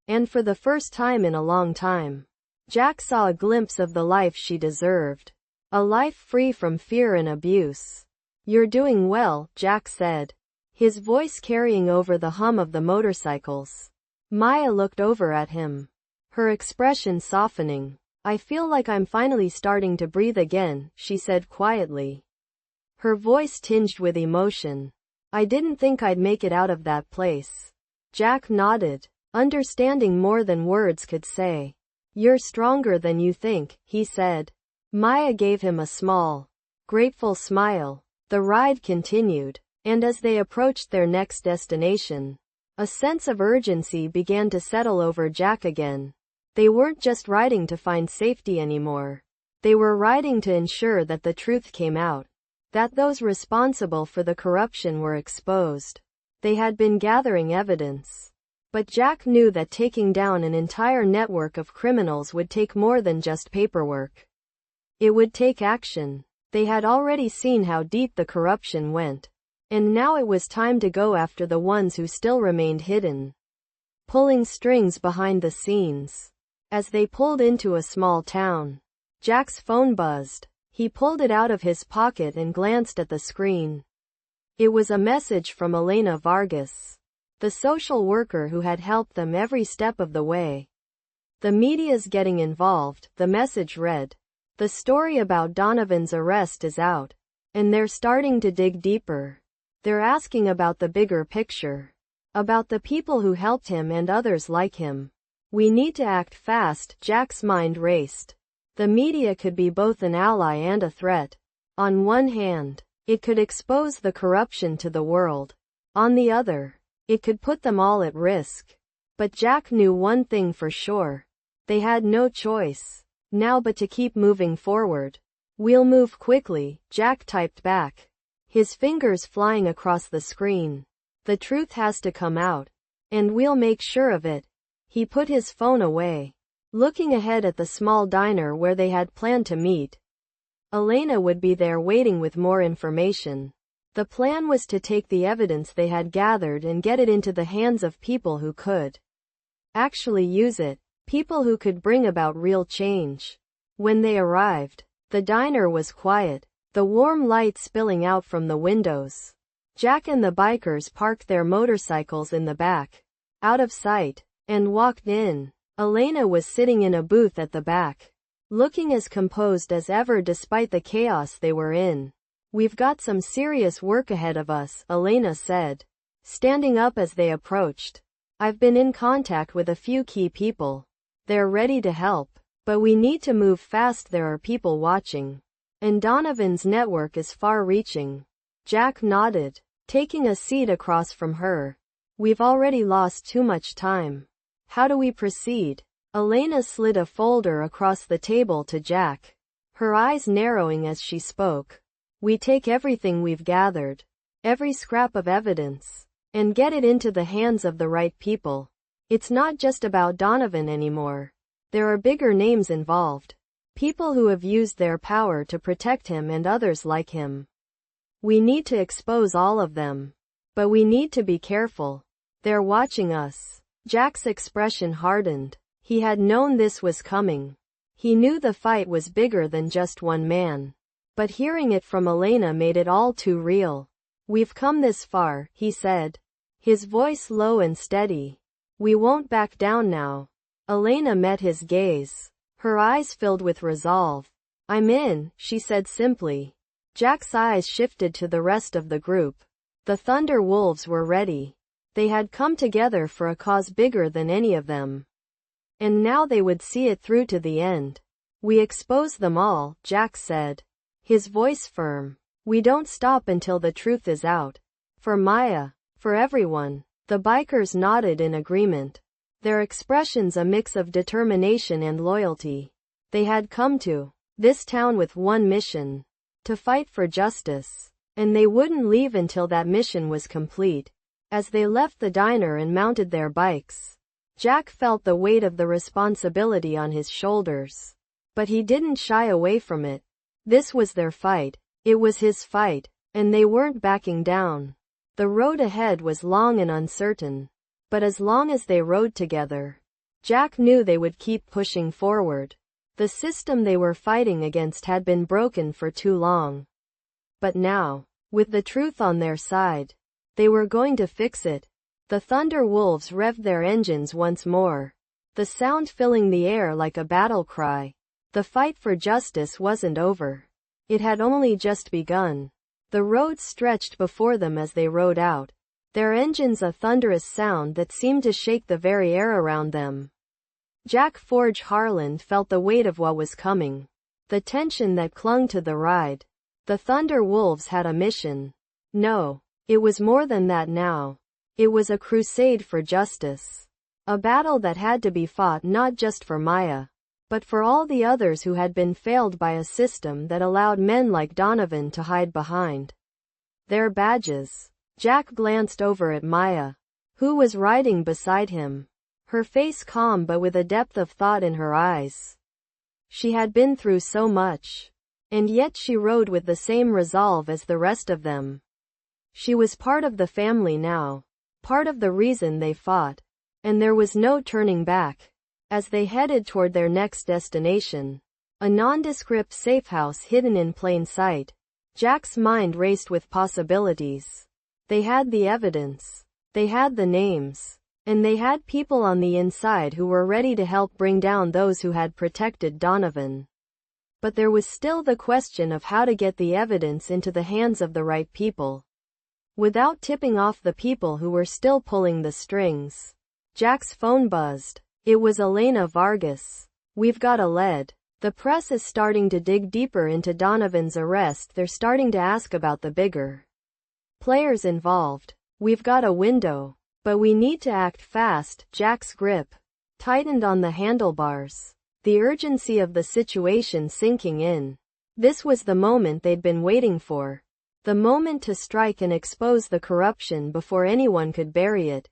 And for the first time in a long time, Jack saw a glimpse of the life she deserved. A life free from fear and abuse. "You're doing well," Jack said, his voice carrying over the hum of the motorcycles. Maya looked over at him, her expression softening. "I feel like I'm finally starting to breathe again," she said quietly, her voice tinged with emotion. "I didn't think I'd make it out of that place." Jack nodded, understanding more than words could say. "You're stronger than you think," he said. Maya gave him a small, grateful smile. The ride continued, and as they approached their next destination, a sense of urgency began to settle over Jack again. They weren't just riding to find safety anymore. They were riding to ensure that the truth came out, that those responsible for the corruption were exposed. They had been gathering evidence. But Jack knew that taking down an entire network of criminals would take more than just paperwork. It would take action. They had already seen how deep the corruption went. And now it was time to go after the ones who still remained hidden, pulling strings behind the scenes. As they pulled into a small town, Jack's phone buzzed. He pulled it out of his pocket and glanced at the screen. It was a message from Elena Vargas. the social worker who had helped them every step of the way. The media's getting involved, the message read. The story about Donovan's arrest is out, and they're starting to dig deeper. They're asking about the bigger picture, about the people who helped him and others like him. We need to act fast. Jack's mind raced. The media could be both an ally and a threat. On one hand, it could expose the corruption to the world. On the other, it could put them all at risk. But Jack knew one thing for sure. They had no choice now but to keep moving forward. We'll move quickly, Jack typed back, his fingers flying across the screen. The truth has to come out, and we'll make sure of it. He put his phone away, looking ahead at the small diner where they had planned to meet. Elena would be there waiting with more information. The plan was to take the evidence they had gathered and get it into the hands of people who could actually use it, people who could bring about real change. When they arrived, the diner was quiet, the warm light spilling out from the windows. Jack and the bikers parked their motorcycles in the back, out of sight, and walked in. Elena was sitting in a booth at the back, looking as composed as ever despite the chaos they were in. We've got some serious work ahead of us, Elena said, standing up as they approached. I've been in contact with a few key people. They're ready to help, but we need to move fast. There are people watching, and Donovan's network is far-reaching. Jack nodded, taking a seat across from her. We've already lost too much time. How do we proceed? Elena slid a folder across the table to Jack, her eyes narrowing as she spoke. We take everything we've gathered, every scrap of evidence, and get it into the hands of the right people. It's not just about Donovan anymore. There are bigger names involved. People who have used their power to protect him and others like him. We need to expose all of them. But we need to be careful. They're watching us. Jack's expression hardened. He had known this was coming. He knew the fight was bigger than just one man. But hearing it from Elena made it all too real. We've come this far, he said, his voice low and steady. We won't back down now. Elena met his gaze, her eyes filled with resolve. I'm in, she said simply. Jack's eyes shifted to the rest of the group. The Thunder Wolves were ready. They had come together for a cause bigger than any of them. And now they would see it through to the end. We expose them all, Jack said, his voice firm. We don't stop until the truth is out. For Maya, for everyone. The bikers nodded in agreement, their expressions a mix of determination and loyalty. They had come to this town with one mission, to fight for justice, and they wouldn't leave until that mission was complete. As they left the diner and mounted their bikes, Jack felt the weight of the responsibility on his shoulders. But he didn't shy away from it. This was their fight. It was his fight, and they weren't backing down. The road ahead was long and uncertain, but as long as they rode together, Jack knew they would keep pushing forward. The system they were fighting against had been broken for too long. But now, with the truth on their side, they were going to fix it. The Thunder Wolves revved their engines once more, the sound filling the air like a battle cry. The fight for justice wasn't over. It had only just begun. The road stretched before them as they rode out, their engines a thunderous sound that seemed to shake the very air around them. Jack Forge Harland felt the weight of what was coming, the tension that clung to the ride. The Thunder Wolves had a mission. No, it was more than that now. It was a crusade for justice. A battle that had to be fought not just for Maya, but for all the others who had been failed by a system that allowed men like Donovan to hide behind their badges. Jack glanced over at Maya, who was riding beside him, her face calm but with a depth of thought in her eyes. She had been through so much, and yet she rode with the same resolve as the rest of them. She was part of the family now, part of the reason they fought, and there was no turning back. As they headed toward their next destination, a nondescript safehouse hidden in plain sight, Jack's mind raced with possibilities. They had the evidence, They had the names. And they had people on the inside who were ready to help bring down those who had protected Donovan. But there was still the question of how to get the evidence into the hands of the right people, without tipping off the people who were still pulling the strings. Jack's phone buzzed. It was Elena Vargas. "We've got a lead. The press is starting to dig deeper into Donovan's arrest. They're starting to ask about the bigger players involved. We've got a window. But we need to act fast." Jack's grip tightened on the handlebars, the urgency of the situation sinking in. This was the moment they'd been waiting for. The moment to strike and expose the corruption before anyone could bury it.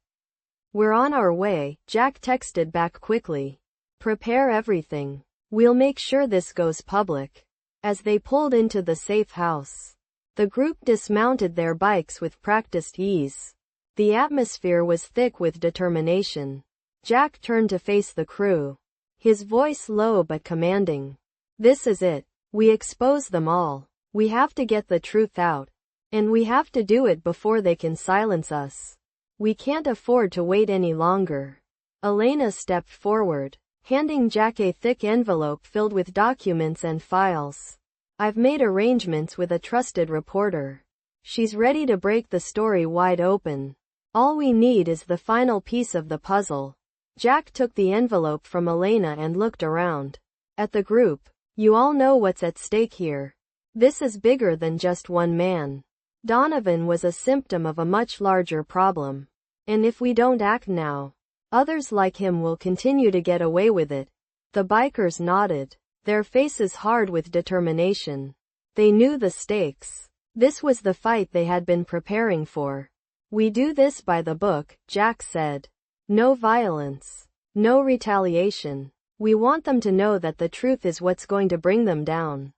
"We're on our way," Jack texted back quickly. "Prepare everything. We'll make sure this goes public." As they pulled into the safe house, the group dismounted their bikes with practiced ease. The atmosphere was thick with determination. Jack turned to face the crew, his voice low but commanding. "This is it. We expose them all. We have to get the truth out. And we have to do it before they can silence us. We can't afford to wait any longer." Elena stepped forward, handing Jack a thick envelope filled with documents and files. "I've made arrangements with a trusted reporter. She's ready to break the story wide open. All we need is the final piece of the puzzle." Jack took the envelope from Elena and looked around at the group. "You all know what's at stake here. This is bigger than just one man. Donovan was a symptom of a much larger problem. And if we don't act now, others like him will continue to get away with it." The bikers nodded, their faces hard with determination. They knew the stakes. This was the fight they had been preparing for. "We do this by the book," Jack said. "No violence. No retaliation. We want them to know that the truth is what's going to bring them down.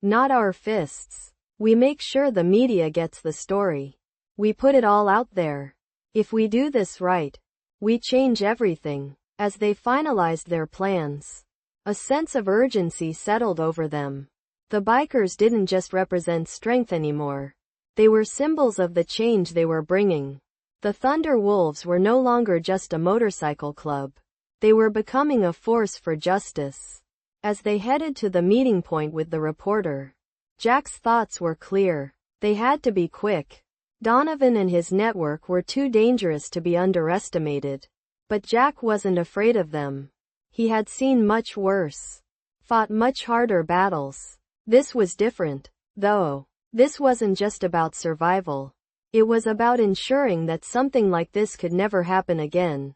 Not our fists. We make sure the media gets the story. We put it all out there. If we do this right, we change everything." As they finalized their plans, a sense of urgency settled over them. The bikers didn't just represent strength anymore. They were symbols of the change they were bringing. The Thunder Wolves were no longer just a motorcycle club. They were becoming a force for justice. As they headed to the meeting point with the reporter, Jack's thoughts were clear. They had to be quick. Donovan and his network were too dangerous to be underestimated. But Jack wasn't afraid of them. He had seen much worse, fought much harder battles. This was different, though. This wasn't just about survival. It was about ensuring that something like this could never happen again.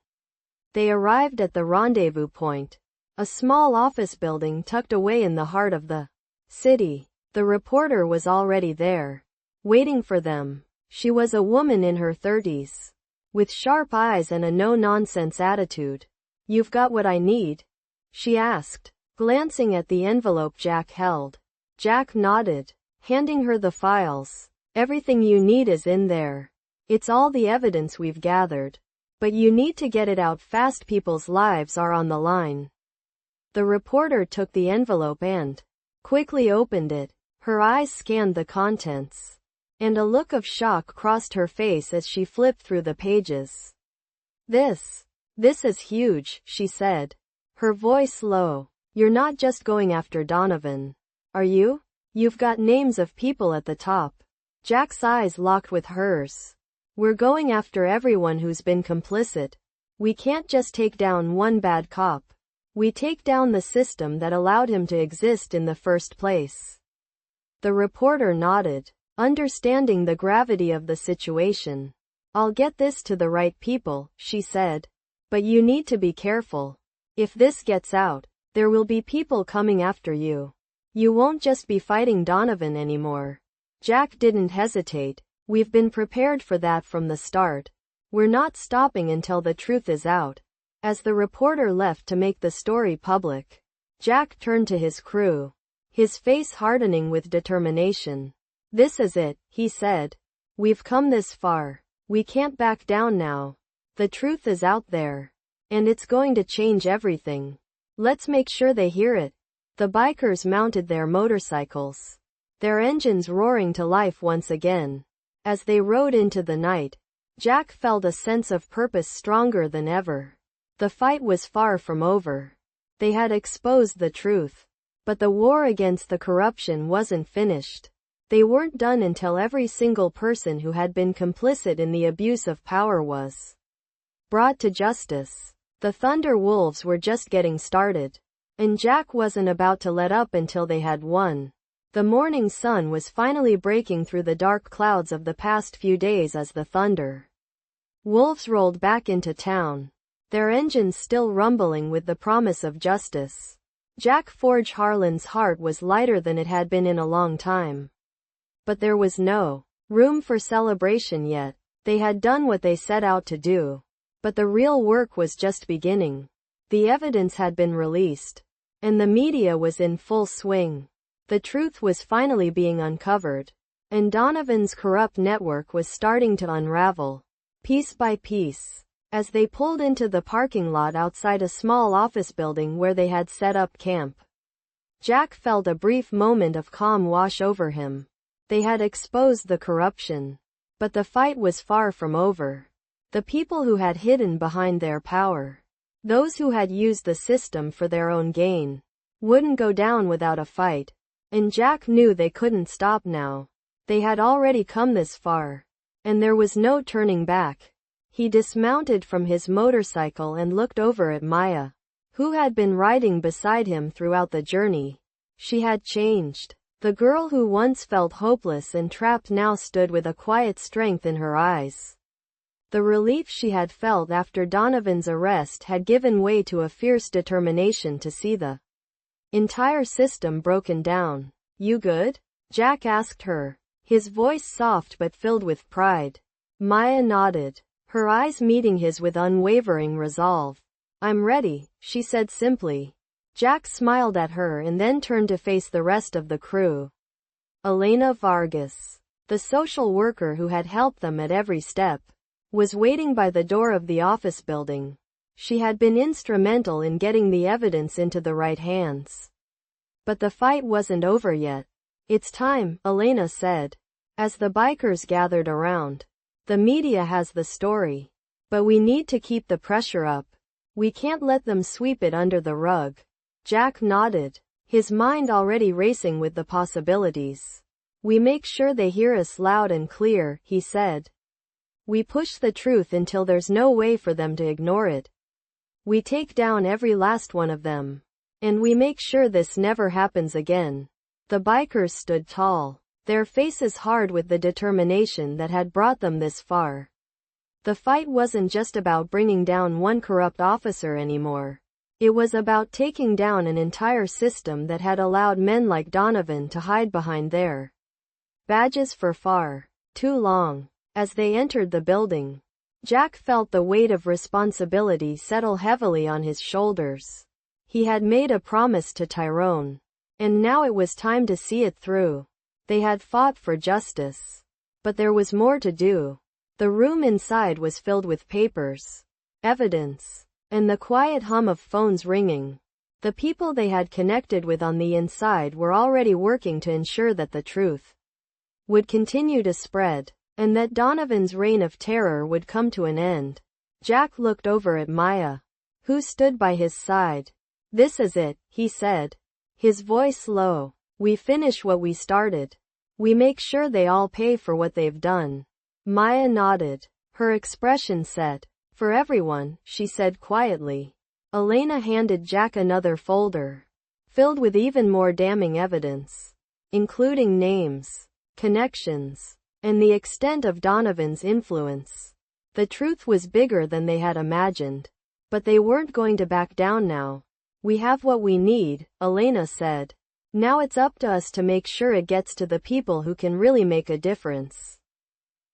They arrived at the rendezvous point, a small office building tucked away in the heart of the city. The reporter was already there, waiting for them. She was a woman in her 30s, with sharp eyes and a no-nonsense attitude. "You've got what I need?" she asked, glancing at the envelope Jack held. Jack nodded, handing her the files. "Everything you need is in there. It's all the evidence we've gathered. But you need to get it out fast. People's lives are on the line." The reporter took the envelope and quickly opened it. Her eyes scanned the contents, and a look of shock crossed her face as she flipped through the pages. This is huge," she said, her voice low. "You're not just going after Donovan, are you? You've got names of people at the top." Jack's eyes locked with hers. "We're going after everyone who's been complicit. We can't just take down one bad cop. We take down the system that allowed him to exist in the first place." The reporter nodded, understanding the gravity of the situation. "I'll get this to the right people," she said. "But you need to be careful. If this gets out, there will be people coming after you. You won't just be fighting Donovan anymore." Jack didn't hesitate. "We've been prepared for that from the start. We're not stopping until the truth is out." As the reporter left to make the story public, Jack turned to his crew, his face hardening with determination. "This is it," he said. "We've come this far. We can't back down now. The truth is out there. And it's going to change everything. Let's make sure they hear it." The bikers mounted their motorcycles, their engines roaring to life once again. As they rode into the night, Jack felt a sense of purpose stronger than ever. The fight was far from over. They had exposed the truth. But the war against the corruption wasn't finished. They weren't done until every single person who had been complicit in the abuse of power was brought to justice. The Thunder Wolves were just getting started. And Jack wasn't about to let up until they had won. The morning sun was finally breaking through the dark clouds of the past few days as the Thunder Wolves rolled back into town, their engines still rumbling with the promise of justice. Jack Forge Harland's heart was lighter than it had been in a long time. But there was no room for celebration yet. They had done what they set out to do. But the real work was just beginning. The evidence had been released. And the media was in full swing. The truth was finally being uncovered. And Donovan's corrupt network was starting to unravel, piece by piece. As they pulled into the parking lot outside a small office building where they had set up camp, Jack felt a brief moment of calm wash over him. They had exposed the corruption. But the fight was far from over. The people who had hidden behind their power, those who had used the system for their own gain, wouldn't go down without a fight. And Jack knew they couldn't stop now. They had already come this far. And there was no turning back. He dismounted from his motorcycle and looked over at Maya, who had been riding beside him throughout the journey. She had changed. The girl who once felt hopeless and trapped now stood with a quiet strength in her eyes. The relief she had felt after Donovan's arrest had given way to a fierce determination to see the entire system broken down. "You good?" Jack asked her, his voice soft but filled with pride. Maya nodded, her eyes meeting his with unwavering resolve. "I'm ready," she said simply. Jack smiled at her and then turned to face the rest of the crew. Elena Vargas, the social worker who had helped them at every step, was waiting by the door of the office building. She had been instrumental in getting the evidence into the right hands. But the fight wasn't over yet. "It's time," Elena said, as the bikers gathered around. "The media has the story. But we need to keep the pressure up. We can't let them sweep it under the rug." Jack nodded, his mind already racing with the possibilities. "We make sure they hear us loud and clear," he said. "We push the truth until there's no way for them to ignore it. We take down every last one of them. And we make sure this never happens again." The bikers stood tall, their faces hard with the determination that had brought them this far. The fight wasn't just about bringing down one corrupt officer anymore. It was about taking down an entire system that had allowed men like Donovan to hide behind their badges for far too long. As they entered the building, Jack felt the weight of responsibility settle heavily on his shoulders. He had made a promise to Tyrone, and now it was time to see it through. They had fought for justice, but there was more to do. The room inside was filled with papers, evidence, and the quiet hum of phones ringing. The people they had connected with on the inside were already working to ensure that the truth would continue to spread, and that Donovan's reign of terror would come to an end. Jack looked over at Maya, who stood by his side. "This is it," he said, his voice low. "We finish what we started. We make sure they all pay for what they've done." Maya nodded, her expression set. "For everyone," she said quietly. Elena handed Jack another folder, filled with even more damning evidence, including names, connections, and the extent of Donovan's influence. The truth was bigger than they had imagined. But they weren't going to back down now. "We have what we need," Elena said. "Now it's up to us to make sure it gets to the people who can really make a difference."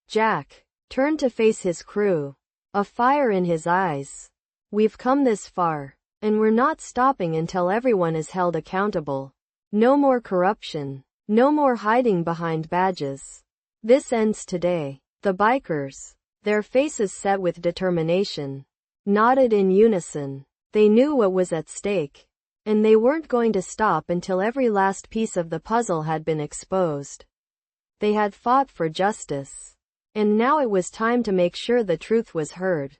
Jack turned to face his crew, a fire in his eyes. "We've come this far, and we're not stopping until everyone is held accountable. No more corruption. No more hiding behind badges. This ends today." The bikers, their faces set with determination, nodded in unison. They knew what was at stake, and they weren't going to stop until every last piece of the puzzle had been exposed. They had fought for justice, And now it was time to make sure the truth was heard.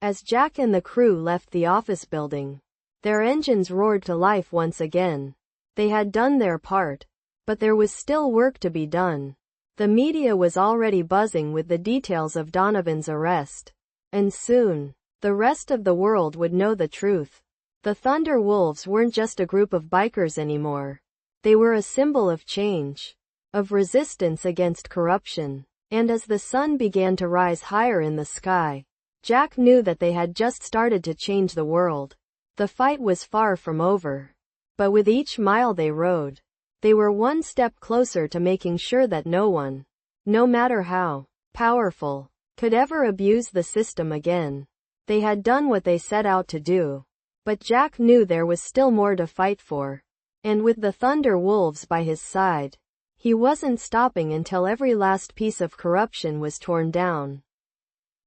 As Jack and the crew left the office building, their engines roared to life once again. They had done their part, but there was still work to be done. The media was already buzzing with the details of Donovan's arrest, and soon, the rest of the world would know the truth. The Thunder Wolves weren't just a group of bikers anymore. They were a symbol of change, of resistance against corruption. And as the sun began to rise higher in the sky, Jack knew that they had just started to change the world. The fight was far from over. But with each mile they rode, they were one step closer to making sure that no one, no matter how powerful, could ever abuse the system again. They had done what they set out to do. But Jack knew there was still more to fight for. And with the Thunder Wolves by his side, he wasn't stopping until every last piece of corruption was torn down.